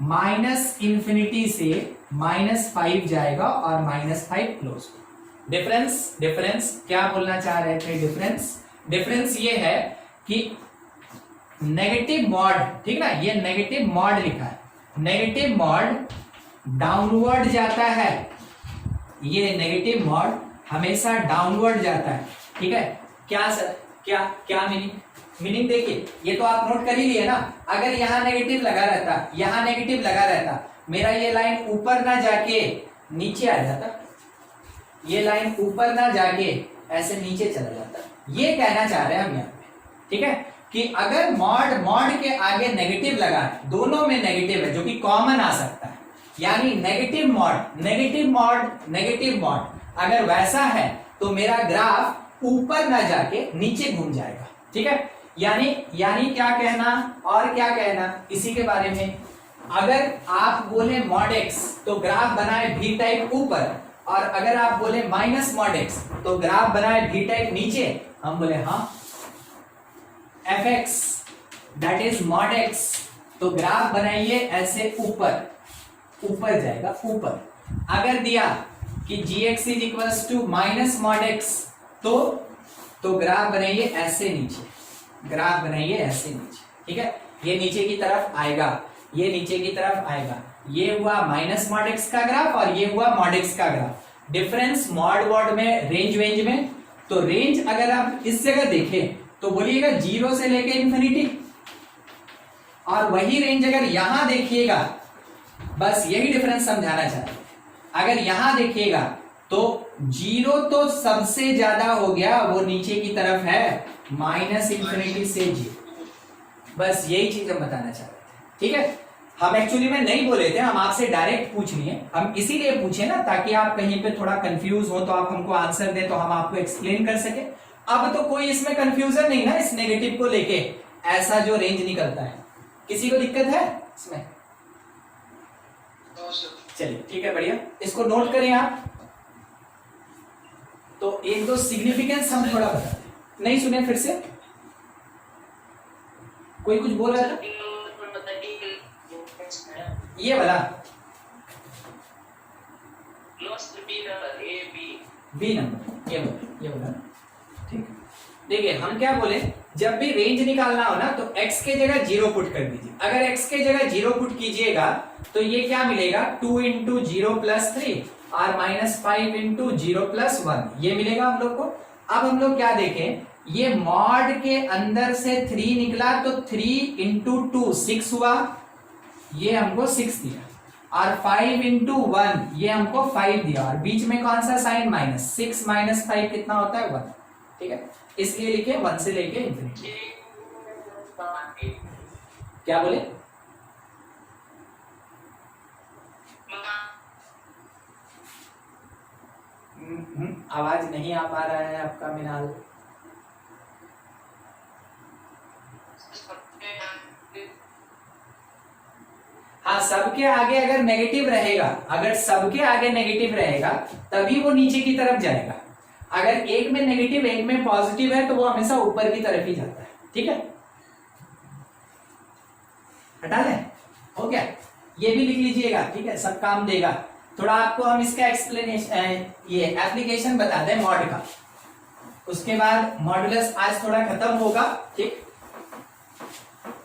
माइनस इंफिनिटी से -5 जाएगा और -5 क्लोज। डिफरेंस क्या बोलना चाह रहे थे? डिफरेंस ये है कि नेगेटिव मॉड, ठीक ना, ये नेगेटिव मॉड लिखा है, नेगेटिव मॉड डाउनवर्ड जाता है, ये नेगेटिव मॉड हमेशा डाउनवर्ड जाता है, ठीक है। क्या सर, क्या मीनिंग देखिए, ये तो आप नोट कर ही लिए ना, अगर यहां नेगेटिव लगा रहता, यहां नेगेटिव लगा रहता, मेरा ये लाइन ऊपर ना जाके नीचे आ जाता, ये लाइन ऊपर ना जाके ऐसे नीचे चला जाता। ये कहना चाह रहे हैं हम यहाँ पे, ठीक है, कि अगर मॉड के आगे नेगेटिव लगा है, दोनों में नेगेटिव है जो कि कॉमन आ सकता है, यानी नेगेटिव मॉड अगर वैसा है तो मेरा ग्राफ ऊपर ना जाके नीचे घूम जाएगा, ठीक है। यानी क्या कहना और क्या कहना इसी के बारे में, अगर आप बोले मॉड एक्स तो ग्राफ बनाए भी टाइप ऊपर, और अगर आप बोले माइनस मॉड एक्स तो ग्राफ बनाए भी टाइप नीचे, हम बोले हाँ F x that is mod x, तो ग्राफ बनाइए ऐसे ऊपर जाएगा ऊपर। अगर दिया कि G x is equals to minus mod x तो ग्राफ बनाइए ऐसे नीचे, ग्राफ बनाइए ऐसे नीचे, ठीक है, ये नीचे की तरफ आएगा, ये नीचे की तरफ आएगा, ये हुआ माइनस मॉड एक्स का ग्राफ और ये हुआ मॉड एक्स का ग्राफ। डिफरेंस मॉड में, रेंज में, तो रेंज अगर आप इस जगह देखें तो बोलिएगा 0 से लेके इंफिनिटी, और वही रेंज अगर यहां देखिएगा, बस यही डिफरेंस समझाना चाहते हैं, अगर यहां देखिएगा तो 0 तो सबसे ज्यादा हो गया, वो नीचे की तरफ है माइनस इंफिनिटी से 0, बस यही चीज हम बताना चाह रहे थे, ठीक है। हम एक्चुअली में नहीं बोले थे, हम आपसे डायरेक्ट पूछ लिए, हम इसीलिए पूछे ना ताकि आप कहीं पे थोड़ा कंफ्यूज हो तो आप हमको आंसर दे तो हम आपको एक्सप्लेन कर सके। अब तो कोई इसमें कंफ्यूजन नहीं ना, इस नेगेटिव को लेके, ऐसा जो रेंज निकलता है, किसी को दिक्कत है इसमें? चलिए ठीक है, बढ़िया, इसको नोट करें आप। तो एक दो सिग्निफिकेंस हम थोड़ा बताते हैं, नहीं सुने फिर से, कोई कुछ बोल रहा था? ये वाला बी नंबर, ये बोला, ठीक है। देखिए हम क्या बोले, जब भी रेंज निकालना हो ना तो x के जगह 0 पुट कर दीजिए। अगर x के जगह 0 पुट कीजिएगा तो ये क्या मिलेगा, 2 इंटू 0 प्लस 3 और -5 इंटू 0 प्लस 1, ये मिलेगा हम लोग को। अब हम लोग क्या देखें, ये मॉड के अंदर से 3 निकला तो 3 इंटू 2 6 हुआ, ये हमको 6 दिया, और 5 इंटू 1 ये हमको 5 दिया, और बीच में कौन सा साइन, माइनस। 6 माइनस 5 कितना होता है, 1, ठीक है, इसलिए लिखे 1 से लेके इंफिनिटी। क्या बोले? आवाज नहीं आ पा रहा है आपका मिनाल। हाँ, सबके आगे अगर नेगेटिव रहेगा, अगर सबके आगे नेगेटिव रहेगा तभी वो नीचे की तरफ जाएगा। अगर एक में नेगेटिव एक में पॉजिटिव है तो वो हमेशा ऊपर की तरफ ही जाता है, ठीक है। हटा लें, हो गया, ये भी लिख लीजिएगा, ठीक है, सब काम देगा। थोड़ा आपको हम इसका एक्सप्लेनेशन, ये एप्लीकेशन बता दें मॉड का, उसके बाद मॉडुलस आज थोड़ा खत्म होगा, ठीक।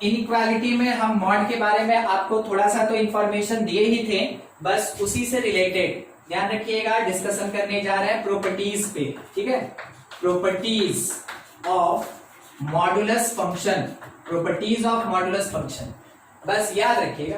इनइक्वालिटी में हम मॉड के बारे में आपको थोड़ा सा तो इंफॉर्मेशन दिए ही थे, बस उसी से रिलेटेड ध्यान रखिएगा, डिस्कशन करने जा रहे हैं प्रॉपर्टीज पे, ठीक है। properties of modulus function, properties of modulus function। बस याद रखिएगा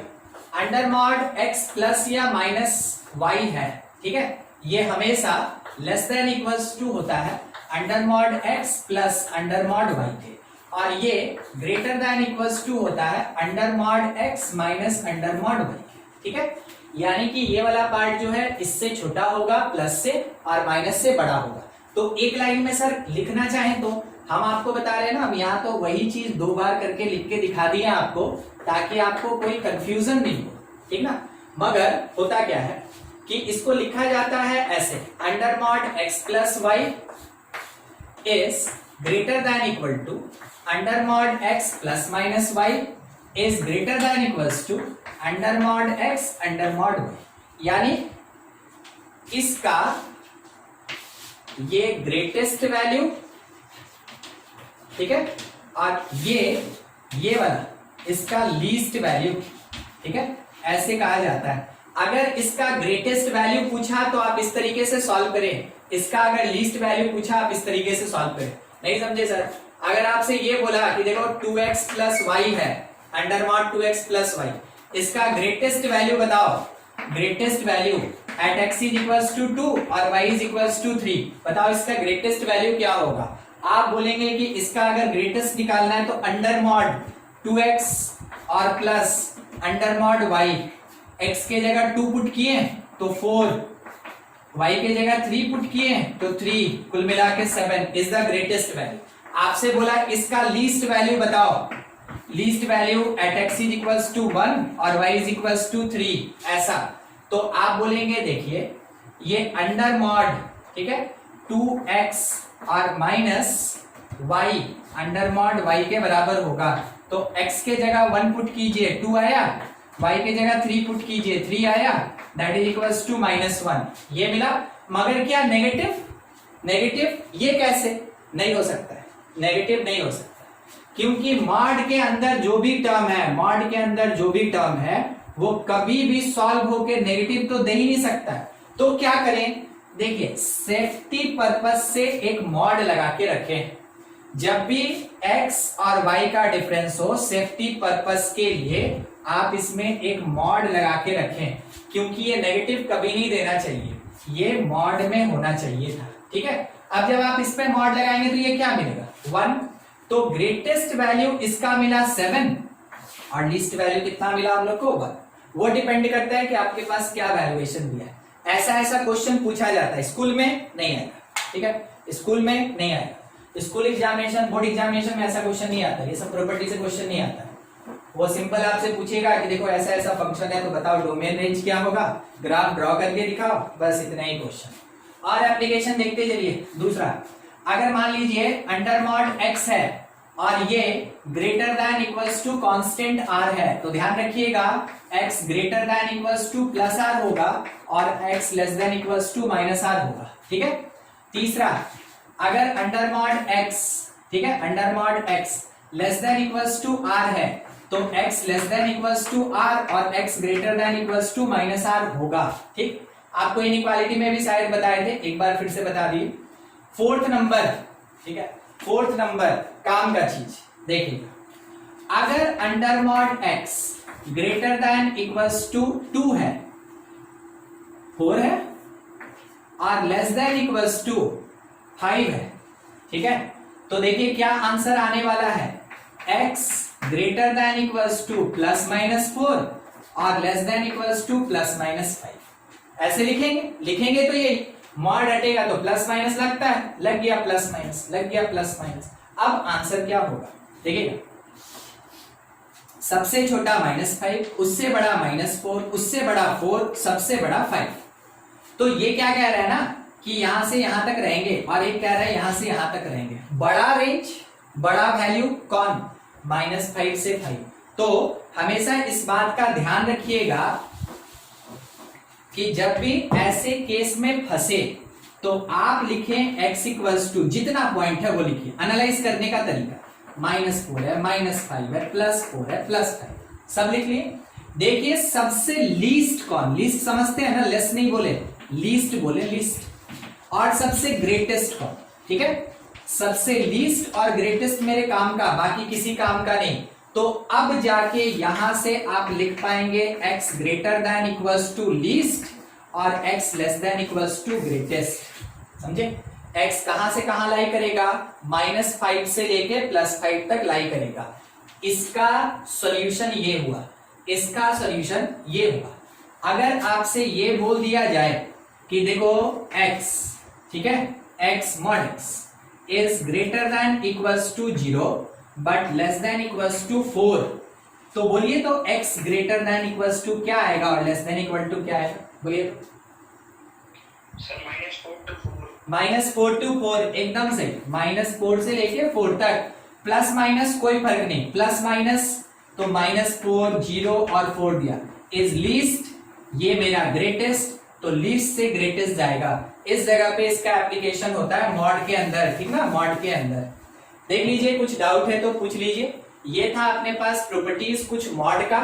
अंडर मॉड x प्लस या माइनस y है, ठीक है, ये हमेशा लेस देन इक्वल्स टू होता है under mod x plus under mod y के, और ये ग्रेटर देन इक्वल्स टू होता है under mod x minus under mod y, ठीक है। यानी कि ये वाला पार्ट जो है इससे छोटा होगा प्लस से और माइनस से बड़ा होगा। तो एक लाइन में सर लिखना चाहें तो हम आपको बता रहे हैं ना, हम यहाँ तो वही चीज 2 बार करके लिख के दिखा दिए आपको ताकि आपको कोई कंफ्यूजन नहीं हो, ठीक ना। मगर होता क्या है कि इसको लिखा जाता है ऐसे, under mod x plus y is greater than equal to under mod x plus minus y is greater than equals to under mod x under mod y। यानी इसका ये ग्रेटेस्ट वैल्यू, ठीक है, और ये वाला इसका लीस्ट वैल्यू, ठीक है, ऐसे कहा जाता है। अगर इसका ग्रेटेस्ट वैल्यू पूछा तो आप इस तरीके से सॉल्व करें, इसका अगर लीस्ट वैल्यू पूछा आप इस तरीके से सॉल्व करें। नहीं समझे सर? अगर आपसे ये बोला कि देखो 2x प्लस वाई है, under mod 2x plus y, इसका ग्रेटेस्ट वैल्यू बताओ, greatest value at x is equals to 2 और y इज इक्वल्स टू 3, बताओ इसका ग्रेटेस्ट वैल्यू क्या होगा। आप बोलेंगे कि इसका अगर ग्रेटेस्ट निकालना है तो अंडर मॉड 2x और plus under mod y, x के जगह 2 पुट किए तो 4, y के जगह 3 पुट किए तो 3, कुल मिला के 7 इज द ग्रेटेस्ट वैल्यू। आपसे बोला इसका लीस्ट वैल्यू बताओ, least value at x is equals to 1 और y इज इक्वल्स टू 3, ऐसा तो आप बोलेंगे देखिए ये अंडर मॉड, ठीक है, 2x और minus y under mod y के बराबर होगा, तो x के जगह 1 पुट कीजिए 2 आया, y के जगह 3 पुट कीजिए 3 आया, दैट इज इक्वल्स टू -1, ये मिला। मगर क्या नेगेटिव? नेगेटिव ये कैसे नहीं हो सकता है, नेगेटिव नहीं हो सकता क्योंकि मॉड के अंदर जो भी टर्म है, मॉड के अंदर जो भी टर्म है वो कभी भी सॉल्व होके नेगेटिव तो दे ही नहीं सकता है। तो क्या करें, देखिए सेफ्टी पर्पस से एक मॉड लगा के रखें, जब भी x और y का डिफरेंस हो सेफ्टी पर्पस के लिए आप इसमें एक मॉड लगा के रखें, क्योंकि ये नेगेटिव कभी नहीं देना चाहिए, ये मॉड में होना चाहिए था, ठीक है। अब जब आप इस पे मॉड लगाएंगे तो ये क्या मिलेगा 1, तो ग्रेटेस्ट वैल्यू इसका मिला 7 और लीस्ट वैल्यू कितना मिला हम लोग को 1। वो डिपेंड करता है कि आपके पास क्या वैल्यूएशन दिया है। ऐसा क्वेश्चन पूछा जाता है, स्कूल में नहीं आएगा, ठीक है, स्कूल में नहीं आएगा, स्कूल एग्जामिनेशन बोर्ड एग्जामिनेशन में ऐसा क्वेश्चन नहीं आता, ये सब प्रॉपर्टी से क्वेश्चन नहीं आता है। वो सिंपल आपसे पूछेगा कि देखो ऐसा फंक्शन है तो बताओ डोमेन रेंज क्या होगा, ग्राफ ड्रॉ करके दिखाओ, बस इतना ही क्वेश्चन। और एप्लीकेशन देखते चलिए। दूसरा, अगर मान लीजिए अंडर मॉड x है और ये greater than equals to constant r है, तो ध्यान रखिएगा x greater than equals to plus r होगा और x less than equals to minus r होगा, ठीक है। तीसरा, अगर अंडर मॉड x, ठीक है, under mod x less than equals to r है तो x less than equals to r और x greater than equals to minus r होगा, ठीक। आपको इनइक्वालिटी में भी शायद बताए थे, एक बार फिर से बता दिए। फोर्थ नंबर, ठीक है, फोर्थ नंबर काम का चीज देखिए, अगर under mod x greater than equals to 2 है, 4 है और लेस देन इक्वल्स टू 5 है, ठीक है, तो देखिए क्या आंसर आने वाला है, x greater than equals to plus minus 4 और less than equals to plus minus 5। ऐसे लिखेंगे तो ये मॉड हटेगा तो प्लस माइनस लगता है, लग गया प्लस माइनस, लग गया प्लस माइनस। अब आंसर क्या होगा देखिएगा, सबसे छोटा -5, उससे बड़ा -4, उससे बड़ा 4, सबसे बड़ा 5। तो ये क्या कह रहा है ना कि यहां से यहां तक रहेंगे और एक कह रहा है यहां से यहां तक रहेंगे। बड़ा रेंज, बड़ा वैल्यू कौन, -5 से 5। तो हमेशा इस बात का ध्यान रखिएगा कि जब भी ऐसे केस में फंसे तो आप लिखें x इक्वल्स टू, जितना पॉइंट है वो लिखिए। एनालाइज करने का तरीका, -4 है, -5 है, +4 है, +5, सब लिख लिए। देखिए सबसे लीस्ट कौन, लीस्ट समझते हैं ना, लेस नहीं बोले, लीस्ट बोले, लीस्ट। और सबसे ग्रेटेस्ट कौन, ठीक है, सबसे लीस्ट और ग्रेटेस्ट मेरे काम का, बाकी किसी काम का नहीं। तो अब जाके यहां से आप लिख पाएंगे x greater than equals to least और x less than equals to greatest. समझे? x कहां से कहां लाई करेगा, -5 से लेके +5 तक लाई करेगा। इसका सॉल्यूशन ये हुआ, इसका सॉल्यूशन ये हुआ। अगर आपसे ये बोल दिया जाए कि देखो x, ठीक है, x mod x is greater than equals to 0 but less than equals to 4, तो बोलिए तो x greater than equals to क्या आएगा और लेस देन इक्वल टू क्या आएगा, बोलिए। Sir -4 to 4. -4 to 4 एकदम सही, -4 से लेके 4 तक, प्लस माइनस कोई फर्क नहीं, प्लस माइनस तो -4 0 और 4 दिया, इज लीस्ट, ये मेरा ग्रेटेस्ट, तो लीस्ट से ग्रेटेस्ट जाएगा। इस जगह पे इसका एप्लीकेशन होता है मॉड के अंदर, ठीक ना, मॉड के अंदर। देख लीजिए, कुछ डाउट है तो पूछ लीजिए। ये था अपने पास प्रॉपर्टीज कुछ मॉड का।